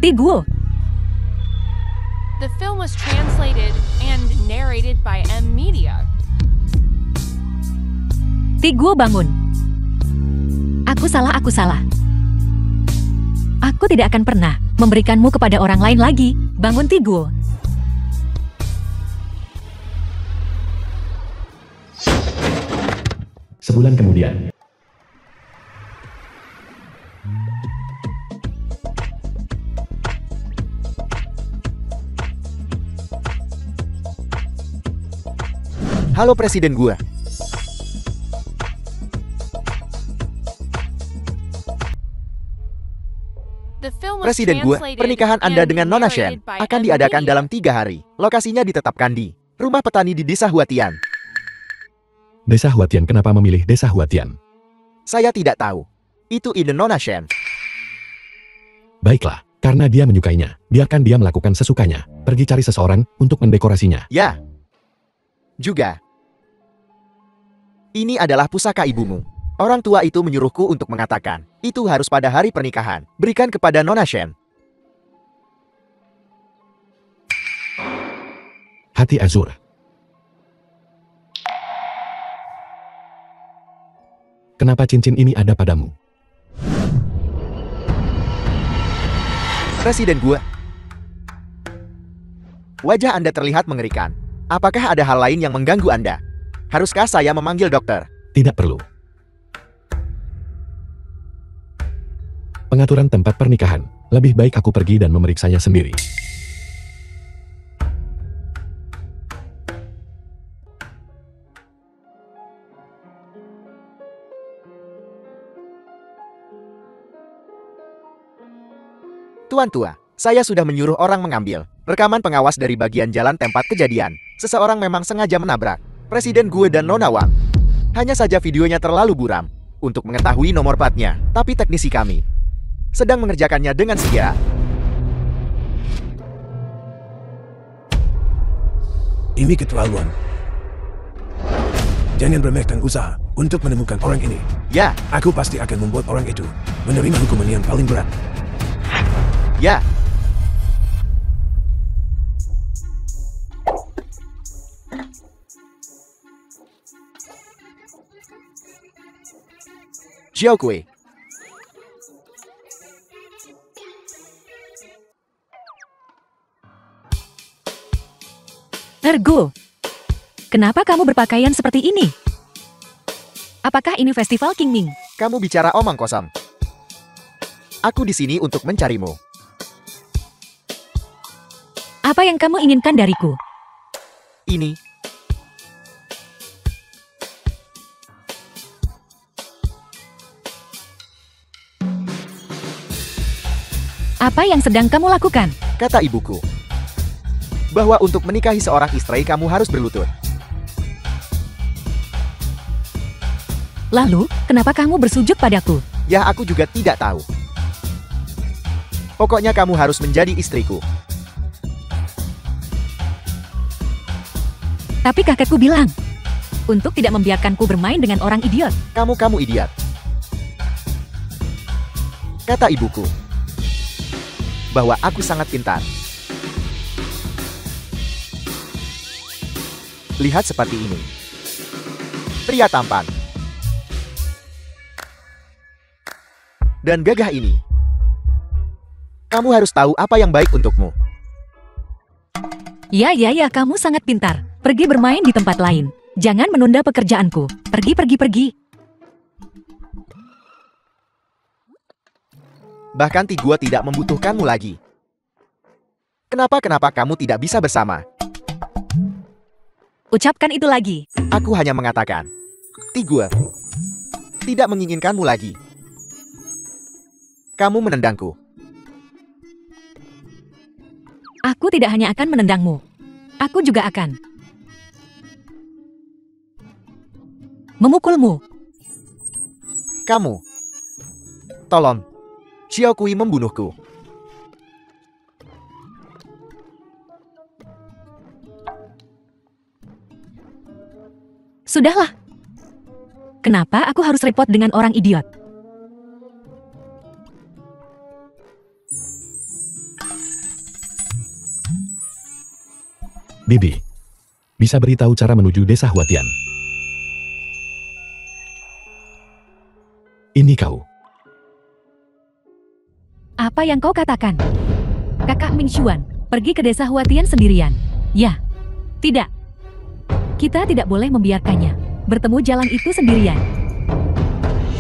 A: Tiguo.
C: The film was translated and narrated by M Media.
A: Tiguo, bangun. Aku salah. Aku tidak akan pernah memberikanmu kepada orang lain lagi. Bangun, Tiguo.
B: Sebulan kemudian.
D: Halo Presiden gua.
C: The film was
D: Presiden gua,
C: translated
D: pernikahan Anda
C: and
D: dengan Nona Shen
C: narrated by
D: akan
C: M
D: diadakan
C: Media.
D: dalam 3 hari. Lokasinya ditetapkan di rumah petani di Desa Huatian.
B: Desa Huatian, kenapa memilih Desa Huatian?
D: Saya tidak tahu. Itu ide Nona Shen.
B: Baiklah, karena dia menyukainya, biarkan dia melakukan sesukanya. Pergi cari seseorang untuk mendekorasinya.
D: Ya. Juga. Ini adalah pusaka ibumu. Orang tua itu menyuruhku untuk mengatakan, itu harus pada hari pernikahan. Berikan kepada Nona Shen.
B: Hati Azur. Kenapa cincin ini ada padamu?
D: Presiden gua. Wajah Anda terlihat mengerikan. Apakah ada hal lain yang mengganggu Anda? Haruskah saya memanggil dokter?
B: Tidak perlu. Pengaturan tempat pernikahan. Lebih baik aku pergi dan memeriksanya sendiri.
D: Tuan tua, saya sudah menyuruh orang mengambil rekaman pengawas dari bagian jalan tempat kejadian. Seseorang memang sengaja menabrak Presiden Gue dan Nona Wang. Hanya saja videonya terlalu buram untuk mengetahui nomor platnya, tapi teknisi kami sedang mengerjakannya dengan segera.
E: Ini keterlaluan. Jangan remehkan usaha untuk menemukan orang ini.
D: Ya,
E: Aku pasti akan membuat orang itu menerima hukuman yang paling berat.
D: ya. Xiaokui.
A: Ergo, kenapa kamu berpakaian seperti ini? Apakah ini festival Qingming?
D: Kamu bicara omong kosong. Aku di sini untuk mencarimu.
A: Apa yang kamu inginkan dariku?
D: Ini.
A: Apa yang sedang kamu lakukan?
D: Kata ibuku. Bahwa untuk menikahi seorang istri kamu harus berlutut.
A: Lalu, kenapa kamu bersujud padaku?
D: Ya aku juga tidak tahu. Pokoknya kamu harus menjadi istriku.
A: Tapi kakekku bilang, untuk tidak membiarkanku bermain dengan orang idiot.
D: Kamu idiot. Kata ibuku. Bahwa aku sangat pintar. Lihat seperti ini. Pria tampan. Dan gagah ini. Kamu harus tahu apa yang baik untukmu.
A: Ya, kamu sangat pintar. Pergi bermain di tempat lain. Jangan menunda pekerjaanku. Pergi.
D: Bahkan Tigua tidak membutuhkanmu lagi. Kenapa kamu tidak bisa bersama?
A: Ucapkan itu lagi.
D: Aku hanya mengatakan. Tigua tidak menginginkanmu lagi. Kamu menendangku.
A: Aku tidak hanya akan menendangmu. Aku juga akan memukulmu.
D: Kamu. Tolong. Xiaokui membunuhku.
A: Sudahlah. Kenapa aku harus repot dengan orang idiot?
B: Bibi, bisa beritahu cara menuju desa Huatian? Ini kau.
A: Apa yang kau katakan? Kakak Mingxuan, pergi ke desa Huatian sendirian. Ya. Tidak. Kita tidak boleh membiarkannya bertemu jalan itu sendirian.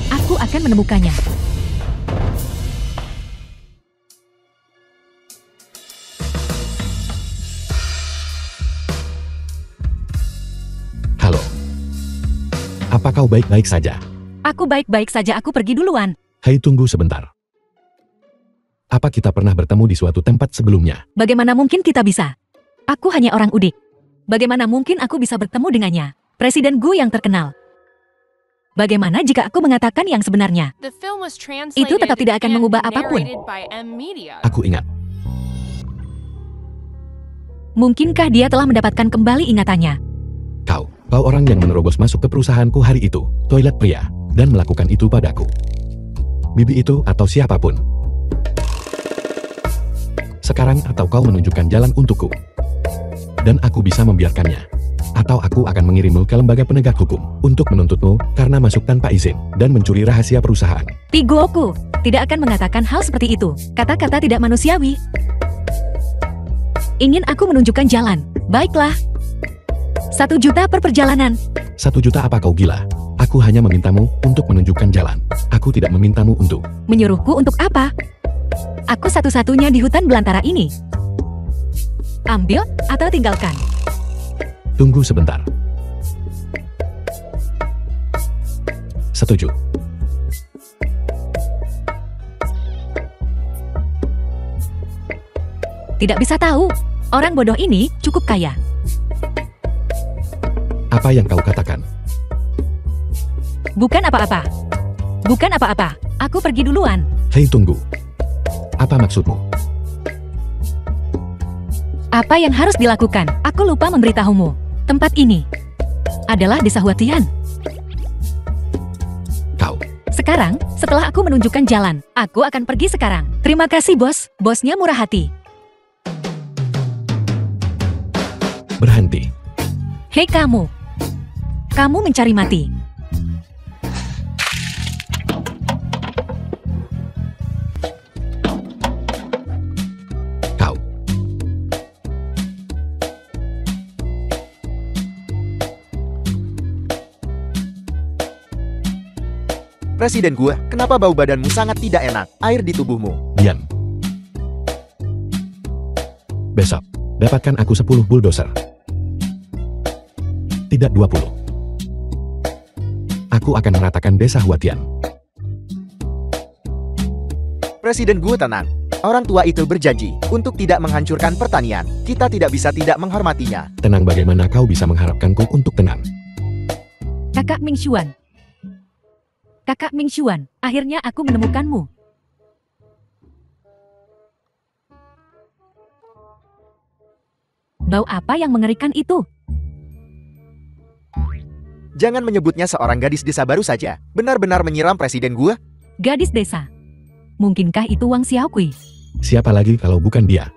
A: Aku akan menemukannya.
B: Halo. Apa kau baik-baik saja?
A: Aku baik-baik saja, aku pergi duluan.
B: Hai, tunggu sebentar. Apa kita pernah bertemu di suatu tempat sebelumnya?
A: Bagaimana mungkin kita bisa? Aku hanya orang udik. Bagaimana mungkin aku bisa bertemu dengannya? Presiden Gu yang terkenal. Bagaimana jika aku mengatakan yang sebenarnya?
C: The film was translated
A: Itu tetap tidak akan
C: and
A: mengubah apapun.
C: narrated by M Media.
B: Aku ingat.
A: Mungkinkah dia telah mendapatkan kembali ingatannya?
B: Kau orang yang menerobos masuk ke perusahaanku hari itu, toilet pria, dan melakukan itu padaku. Bibi itu atau siapapun. Sekarang atau kau menunjukkan jalan untukku. Dan aku bisa membiarkannya. Atau aku akan mengirimmu ke lembaga penegak hukum untuk menuntutmu karena masuk tanpa izin dan mencuri rahasia perusahaan.
A: Tigooku tidak akan mengatakan hal seperti itu. Kata-kata tidak manusiawi. Ingin aku menunjukkan jalan. Baiklah. 1 juta per perjalanan.
B: 1 juta apa kau gila? Aku hanya memintamu untuk menunjukkan jalan. Aku tidak memintamu untuk...
A: Menyuruhku untuk apa? Aku satu-satunya di hutan belantara ini. Ambil atau tinggalkan.
B: Tunggu sebentar. Setuju.
A: Tidak bisa tahu. Orang bodoh ini cukup kaya.
B: Apa yang kau katakan?
A: Bukan apa-apa. Bukan apa-apa. Aku pergi duluan.
B: Hei, tunggu. Apa maksudmu?
A: Apa yang harus dilakukan? Aku lupa memberitahumu. Tempat ini adalah desa Huatian.
B: Kau.
A: Sekarang, setelah aku menunjukkan jalan, aku akan pergi sekarang. Terima kasih, bos. Bosnya murah hati.
B: Berhenti.
A: Hei kamu. Kamu mencari mati.
B: Kau.
D: Presiden Gue, kenapa bau badanmu sangat tidak enak? Air di tubuhmu.
B: Diam. Besok, dapatkan aku 10 bulldozer. Tidak 20. Aku akan meratakan desa Huatian.
D: Presiden Gue tenang. Orang tua itu berjanji untuk tidak menghancurkan pertanian. Kita tidak bisa tidak menghormatinya.
B: Tenang, bagaimana kau bisa mengharapkanku untuk tenang?
A: Kakak Mingxuan. Kakak Mingxuan, akhirnya aku menemukanmu. Bau apa yang mengerikan itu?
D: Jangan menyebutnya seorang gadis desa baru saja. Benar-benar menyiram Presiden Gue.
A: Gadis desa. Mungkinkah itu Wang Xiaokui?
B: Siapa lagi kalau bukan dia?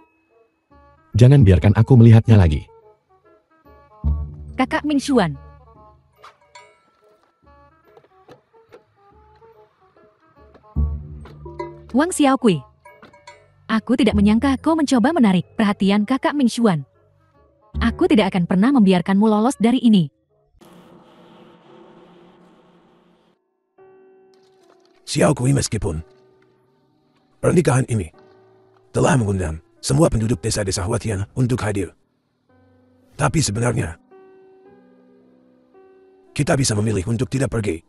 B: Jangan biarkan aku melihatnya lagi.
A: Kakak Mingxuan. Wang Xiaokui. Aku tidak menyangka kau mencoba menarik perhatian kakak Mingxuan. Aku tidak akan pernah membiarkanmu lolos dari ini.
E: Xiaokui, meskipun pernikahan ini telah mengundang semua penduduk desa-desa Huatian untuk hadir. Tapi sebenarnya, kita bisa memilih untuk tidak pergi.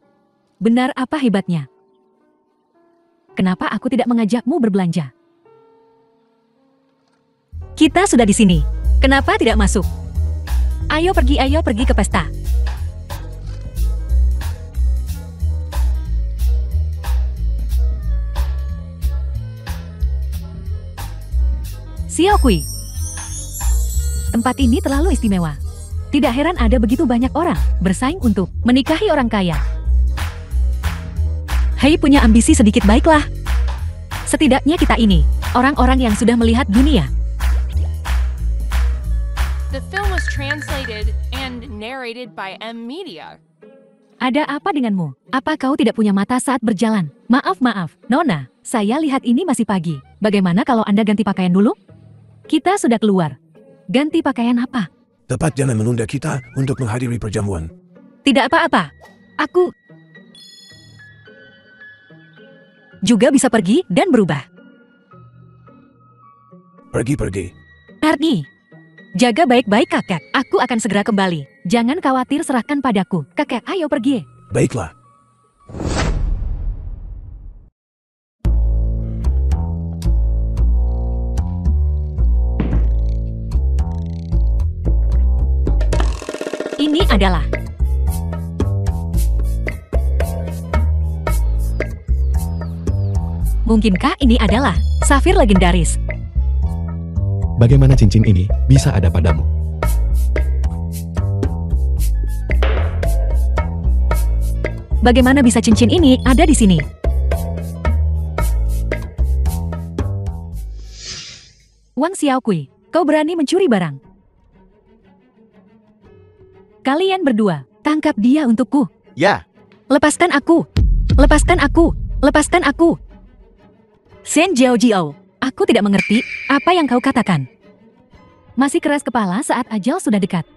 A: Benar apa hebatnya? Kenapa aku tidak mengajakmu berbelanja? Kita sudah di sini. Kenapa tidak masuk? Ayo pergi ke pesta. Xiaokui. Tempat ini terlalu istimewa. Tidak heran ada begitu banyak orang bersaing untuk menikahi orang kaya. Hei, punya ambisi sedikit baiklah. Setidaknya kita ini, orang-orang yang sudah melihat dunia.
C: The film was translated and narrated by M Media.
A: Ada apa denganmu? Apa kau tidak punya mata saat berjalan? Maaf, Nona. Saya lihat ini masih pagi. Bagaimana kalau Anda ganti pakaian dulu? Kita sudah keluar. Ganti pakaian apa?
E: Tepat, jangan menunda kita untuk menghadiri perjamuan.
A: Tidak apa-apa. Aku juga bisa pergi dan berubah.
E: Pergi.
A: Pergi. Jaga baik-baik kakek. Aku akan segera kembali. Jangan khawatir, serahkan padaku. Kakek, ayo pergi.
E: Baiklah.
A: Ini adalah mungkinkah ini adalah safir legendaris?
B: Bagaimana cincin ini bisa ada padamu?
A: Bagaimana bisa cincin ini ada di sini? Wang Xiaokui, kau berani mencuri barang? Kalian berdua, tangkap dia untukku.
D: Ya.
A: Lepaskan aku. Lepaskan aku. Lepaskan aku. Shen Jiao, aku tidak mengerti apa yang kau katakan. Masih keras kepala saat ajal sudah dekat.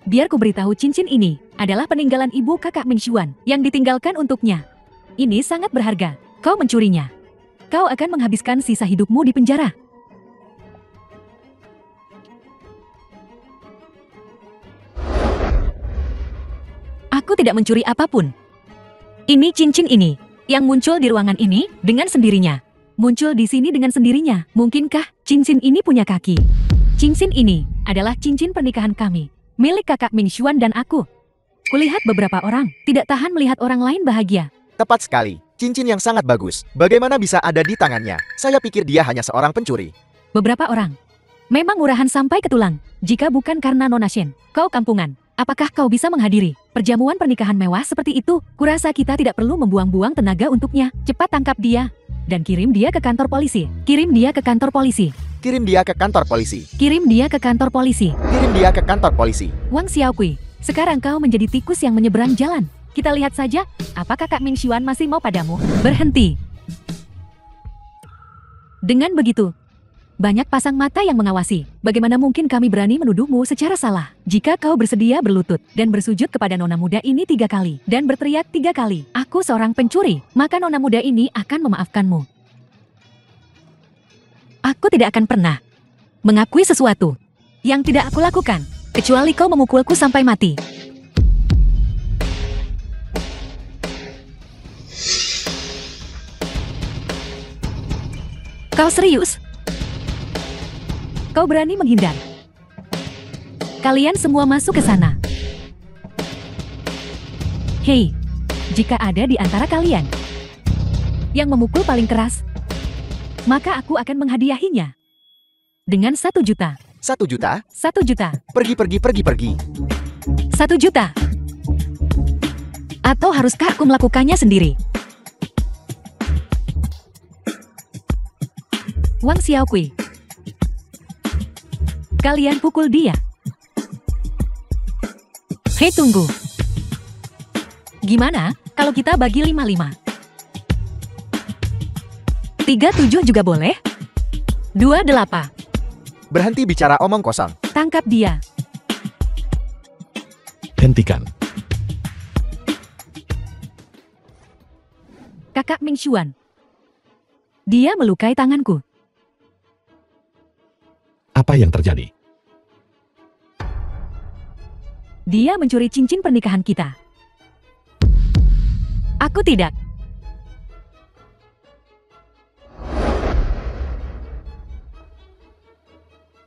A: Biar ku beritahu, cincin ini adalah peninggalan ibu kakak Mingxuan yang ditinggalkan untuknya. Ini sangat berharga. Kau mencurinya. Kau akan menghabiskan sisa hidupmu di penjara. Aku tidak mencuri apapun. Ini cincin ini yang muncul di ruangan ini dengan sendirinya. Muncul di sini dengan sendirinya. Mungkinkah cincin ini punya kaki? Cincin ini adalah cincin pernikahan kami, milik kakak Mingxuan dan aku. Kulihat beberapa orang tidak tahan melihat orang lain bahagia.
D: Tepat sekali. Cincin yang sangat bagus. Bagaimana bisa ada di tangannya? Saya pikir dia hanya seorang pencuri.
A: Beberapa orang memang murahan sampai ke tulang. Jika bukan karena Nona Shen, kau kampungan. Apakah kau bisa menghadiri perjamuan pernikahan mewah seperti itu? Kurasa kita tidak perlu membuang-buang tenaga untuknya. Cepat tangkap dia dan kirim dia ke kantor polisi. Kirim dia ke kantor polisi.
D: Kirim dia ke kantor polisi.
A: Kirim dia ke kantor polisi.
D: Kirim dia ke kantor polisi.
A: Wang Xiaokui, sekarang kau menjadi tikus yang menyeberang jalan. Kita lihat saja, apakah kakak Mingxuan masih mau padamu? Berhenti. Dengan begitu, Banyak pasang mata yang mengawasi. Bagaimana mungkin kami berani menuduhmu secara salah? Jika kau bersedia berlutut dan bersujud kepada nona muda ini 3 kali dan berteriak 3 kali, aku seorang pencuri, maka nona muda ini akan memaafkanmu. Aku tidak akan pernah mengakui sesuatu yang tidak aku lakukan, kecuali kau memukulku sampai mati. Kau serius? Kau berani menghindar? Kalian semua masuk ke sana. Hei, jika ada di antara kalian yang memukul paling keras, maka aku akan menghadiahinya dengan 1 juta.
D: 1 juta?
A: 1 juta.
D: Pergi.
A: 1 juta. Atau haruskah aku melakukannya sendiri? Wang Xiaokui, kalian pukul dia. Hei, tunggu. Gimana kalau kita bagi 5-5? 3-7 juga boleh? 2-8.
D: Berhenti bicara omong kosong.
A: Tangkap dia.
B: Hentikan.
A: Kakak Ming Xuan. Dia melukai tanganku.
B: Apa yang terjadi?
A: Dia mencuri cincin pernikahan kita. Aku tidak.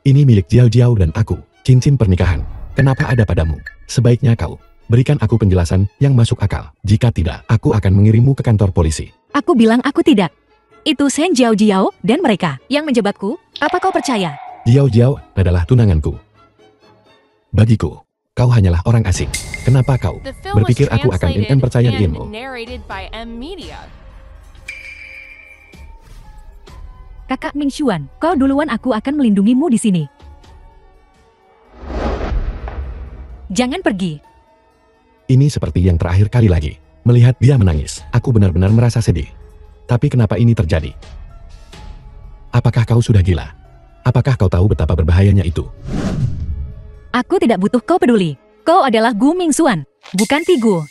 B: Ini milik Jiao Jiao dan aku, cincin pernikahan. Kenapa ada padamu? Sebaiknya kau berikan aku penjelasan yang masuk akal. Jika tidak, aku akan mengirimmu ke kantor polisi.
A: Aku bilang aku tidak. Itu Shen Jiao Jiao dan mereka yang menjebakku. Apa kau percaya?
B: Jiao Jiao adalah tunanganku. Bagiku, kau hanyalah orang asing. Kenapa kau
C: The film was
B: berpikir aku akan
C: translated
B: percaya
C: and
B: dirimu?
C: narrated by M Media.
A: Kakak Ming Xuan, kau duluan, aku akan melindungimu di sini. Jangan pergi.
B: Ini seperti yang terakhir kali lagi. Melihat dia menangis, aku benar-benar merasa sedih. Tapi kenapa ini terjadi? Apakah kau sudah gila? Apakah kau tahu betapa berbahayanya itu?
A: Aku tidak butuh kau peduli. Kau adalah Gu Mingxuan, bukan Ti Guo.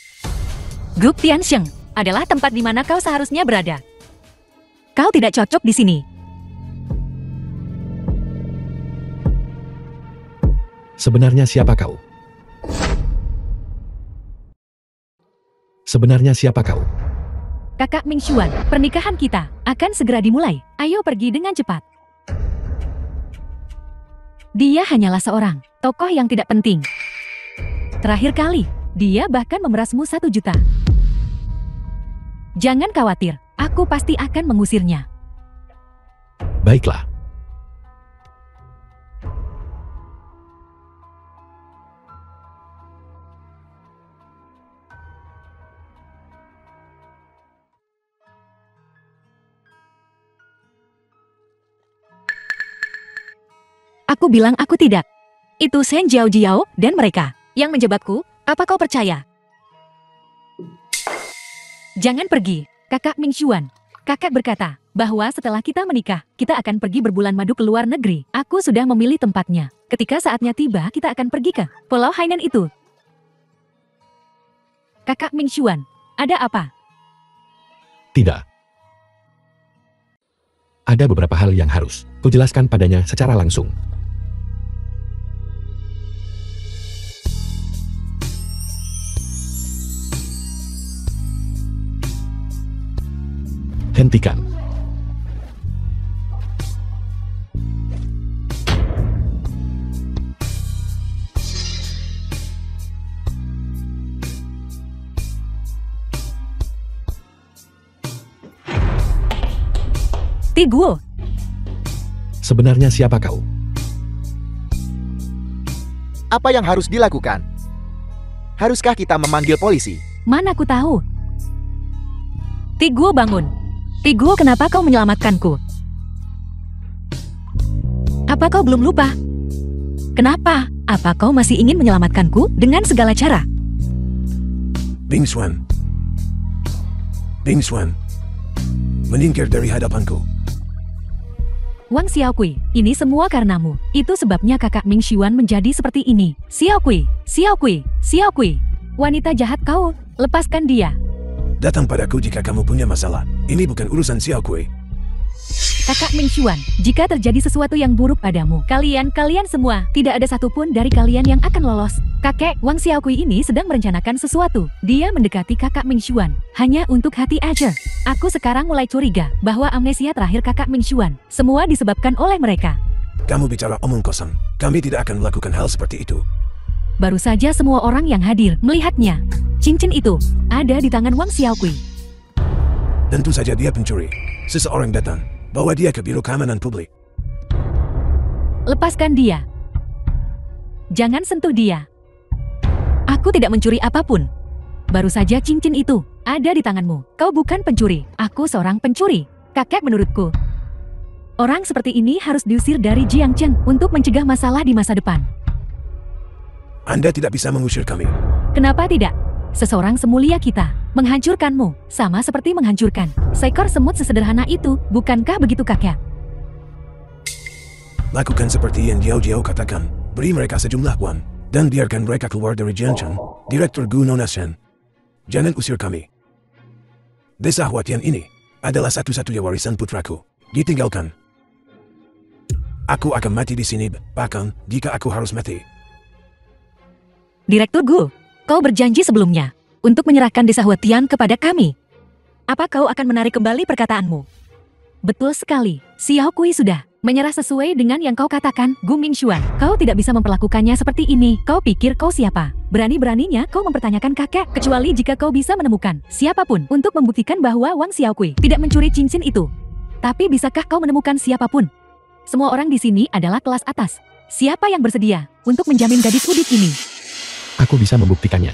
A: Grup Tiansheng adalah tempat di mana kau seharusnya berada. Kau tidak cocok di sini.
B: Sebenarnya siapa kau? Sebenarnya siapa kau?
A: Kakak Ming Xuan, pernikahan kita akan segera dimulai. Ayo pergi dengan cepat. Dia hanyalah seorang tokoh yang tidak penting. Terakhir kali, dia bahkan memerasmu 1 juta. Jangan khawatir, aku pasti akan mengusirnya.
B: Baiklah.
A: Aku bilang aku tidak. Itu Shen Jiao Jiao dan mereka yang menjebakku. Apa kau percaya? Jangan pergi, kakak Ming Xuan. Kakak berkata bahwa setelah kita menikah, kita akan pergi berbulan madu ke luar negeri. Aku sudah memilih tempatnya. Ketika saatnya tiba, kita akan pergi ke Pulau Hainan itu. Kakak Ming Xuan, ada apa?
B: Tidak. Ada beberapa hal yang harus kujelaskan padanya secara langsung. Hentikan.
A: Ti Guo.
B: Sebenarnya siapa kau?
D: Apa yang harus dilakukan? Haruskah kita memanggil polisi?
A: Mana ku tahu? Ti Guo, bangun. Ti Guo, kenapa kau menyelamatkanku? Apa kau belum lupa? Kenapa? Apa kau masih ingin menyelamatkanku dengan segala cara?
E: Ming Xuan. Ming Xuan. Menyingkir dari hadapanku.
A: Wang Xiaokui, ini semua karenamu. Itu sebabnya kakak Ming Xuan menjadi seperti ini. Xiaokui, Xiaokui, Xiaokui. Wanita jahat kau, lepaskan dia.
E: Datang padaku jika kamu punya masalah. Ini bukan urusan Xiaokui.
A: Kakak Ming Xuan, jika terjadi sesuatu yang buruk padamu, kalian semua, tidak ada satupun dari kalian yang akan lolos. Kakek Wang Xiaokui ini sedang merencanakan sesuatu. Dia mendekati kakak Ming Xuan, hanya untuk hati aja. Aku sekarang mulai curiga bahwa amnesia terakhir kakak Ming Xuan, semua disebabkan oleh mereka.
E: Kamu bicara omong kosong. Kami tidak akan melakukan hal seperti itu.
A: Baru saja semua orang yang hadir melihatnya. Cincin itu ada di tangan Wang Xiaokui.
E: Tentu saja dia pencuri. Seseorang datang, bawa dia ke Biro Keamanan Publik.
A: Lepaskan dia. Jangan sentuh dia. Aku tidak mencuri apapun. Baru saja cincin itu ada di tanganmu. Kau bukan pencuri. Aku seorang pencuri. Kakek menurutku. Orang seperti ini harus diusir dari Jiangcheng untuk mencegah masalah di masa depan.
E: Anda tidak bisa mengusir kami.
A: Kenapa tidak? Seseorang semulia kita menghancurkanmu, sama seperti menghancurkan seekor semut sesederhana itu, bukankah begitu kakek?
E: Lakukan seperti yang Jiao katakan. Beri mereka sejumlah uang, dan biarkan mereka keluar dari Jiangcheng. Direktur Gu Nonasian. Jangan usir kami. Desa Huatian ini adalah satu-satunya warisan putraku. Ditinggalkan. Aku akan mati di sini, bahkan jika aku harus mati.
A: Direktur Gu, kau berjanji sebelumnya untuk menyerahkan desa Huatian kepada kami. Apa kau akan menarik kembali perkataanmu? Betul sekali, Xiaokui sudah menyerah sesuai dengan yang kau katakan, Gu Mingxuan. Kau tidak bisa memperlakukannya seperti ini. Kau pikir kau siapa? Berani-beraninya kau mempertanyakan kakek, kecuali jika kau bisa menemukan siapapun untuk membuktikan bahwa Wang Xiaokui tidak mencuri cincin itu. Tapi bisakah kau menemukan siapapun? Semua orang di sini adalah kelas atas. Siapa yang bersedia untuk menjamin gadis udik ini?
B: Aku bisa membuktikannya.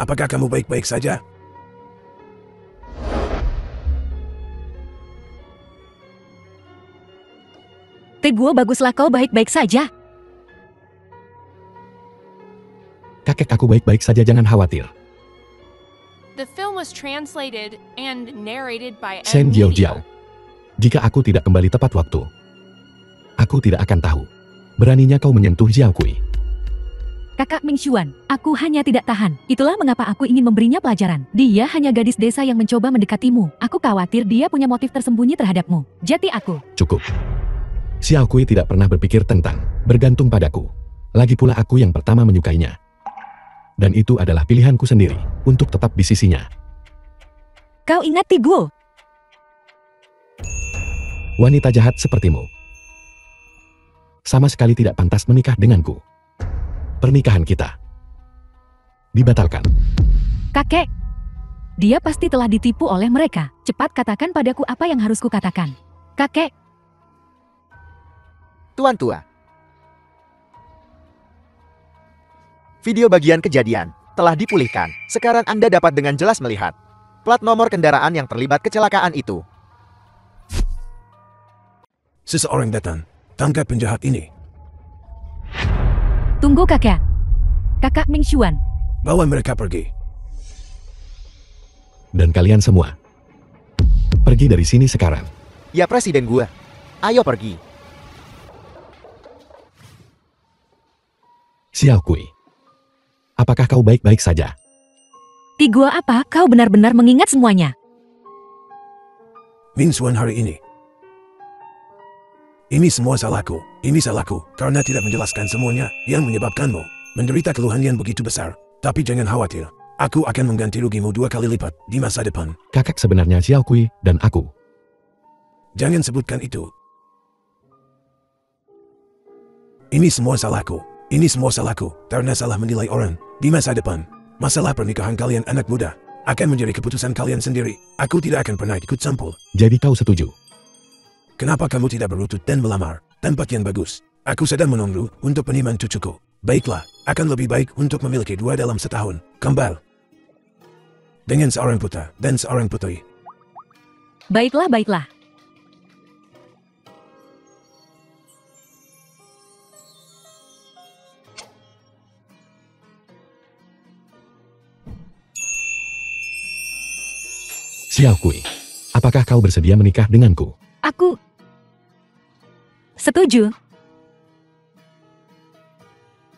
E: Apakah kamu baik-baik saja?
A: Teguo, baguslah kau baik-baik saja.
B: Kakek aku baik-baik saja, jangan khawatir.
C: The film was translated and narrated by
B: Shen
C: M. Media.
B: Jiao. Jika aku tidak kembali tepat waktu, aku tidak akan tahu. Beraninya kau menyentuh Xiaokui.
A: Kakak Mingxuan, aku hanya tidak tahan. Itulah mengapa aku ingin memberinya pelajaran. Dia hanya gadis desa yang mencoba mendekatimu. Aku khawatir dia punya motif tersembunyi terhadapmu. Jadi aku...
B: Cukup. Xiaokui tidak pernah berpikir tentang bergantung padaku. Lagi pula aku yang pertama menyukainya. Dan itu adalah pilihanku sendiri untuk tetap di sisinya.
A: Kau ingat Teguo?
B: Wanita jahat sepertimu sama sekali tidak pantas menikah denganku. Pernikahan kita dibatalkan.
A: Kakek, dia pasti telah ditipu oleh mereka. Cepat katakan padaku apa yang harus kukatakan. Kakek,
D: Tuan tua. Video bagian kejadian telah dipulihkan. Sekarang Anda dapat dengan jelas melihat plat nomor kendaraan yang terlibat kecelakaan itu.
E: Seseorang datang. Tangkap penjahat ini.
A: tunggu kakek. Kakak Mingxuan.
E: Bawa mereka pergi.
B: Dan kalian semua pergi dari sini sekarang.
D: Ya presiden gua. Ayo pergi.
B: Xiaokui, apakah kau baik-baik saja?
A: Di gua apa kau benar-benar mengingat semuanya?
E: Mingxuan hari ini. Ini semua salahku. Ini salahku karena tidak menjelaskan semuanya yang menyebabkanmu menderita keluhan yang begitu besar. Tapi jangan khawatir. Aku akan mengganti rugimu 2 kali lipat di masa depan.
B: Kakak sebenarnya Xiaokui dan aku.
E: Jangan sebutkan itu. Ini semua salahku. Ini semua salahku karena salah menilai orang di masa depan. Masalah pernikahan kalian anak muda akan menjadi keputusan kalian sendiri. Aku tidak akan pernah ikut campur.
B: Jadi kau setuju?
E: Kenapa kamu tidak berlutut dan melamar tempat yang bagus? Aku sedang menunggu untuk penerimaan cucuku. Baiklah, akan lebih baik untuk memiliki 2 dalam setahun. Kembal. Dengan seorang putra dan seorang putri.
A: Baiklah, baiklah.
B: Xiaokui, Apakah kau bersedia menikah denganku?
A: Aku setuju.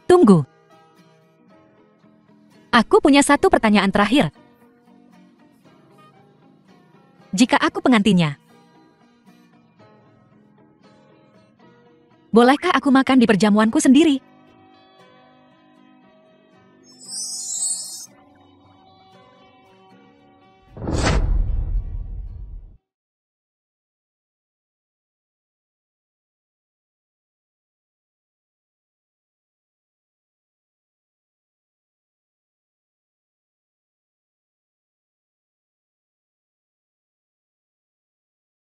A: Tunggu. Aku punya satu pertanyaan terakhir. Jika aku pengantinnya, bolehkah aku makan di perjamuanku sendiri?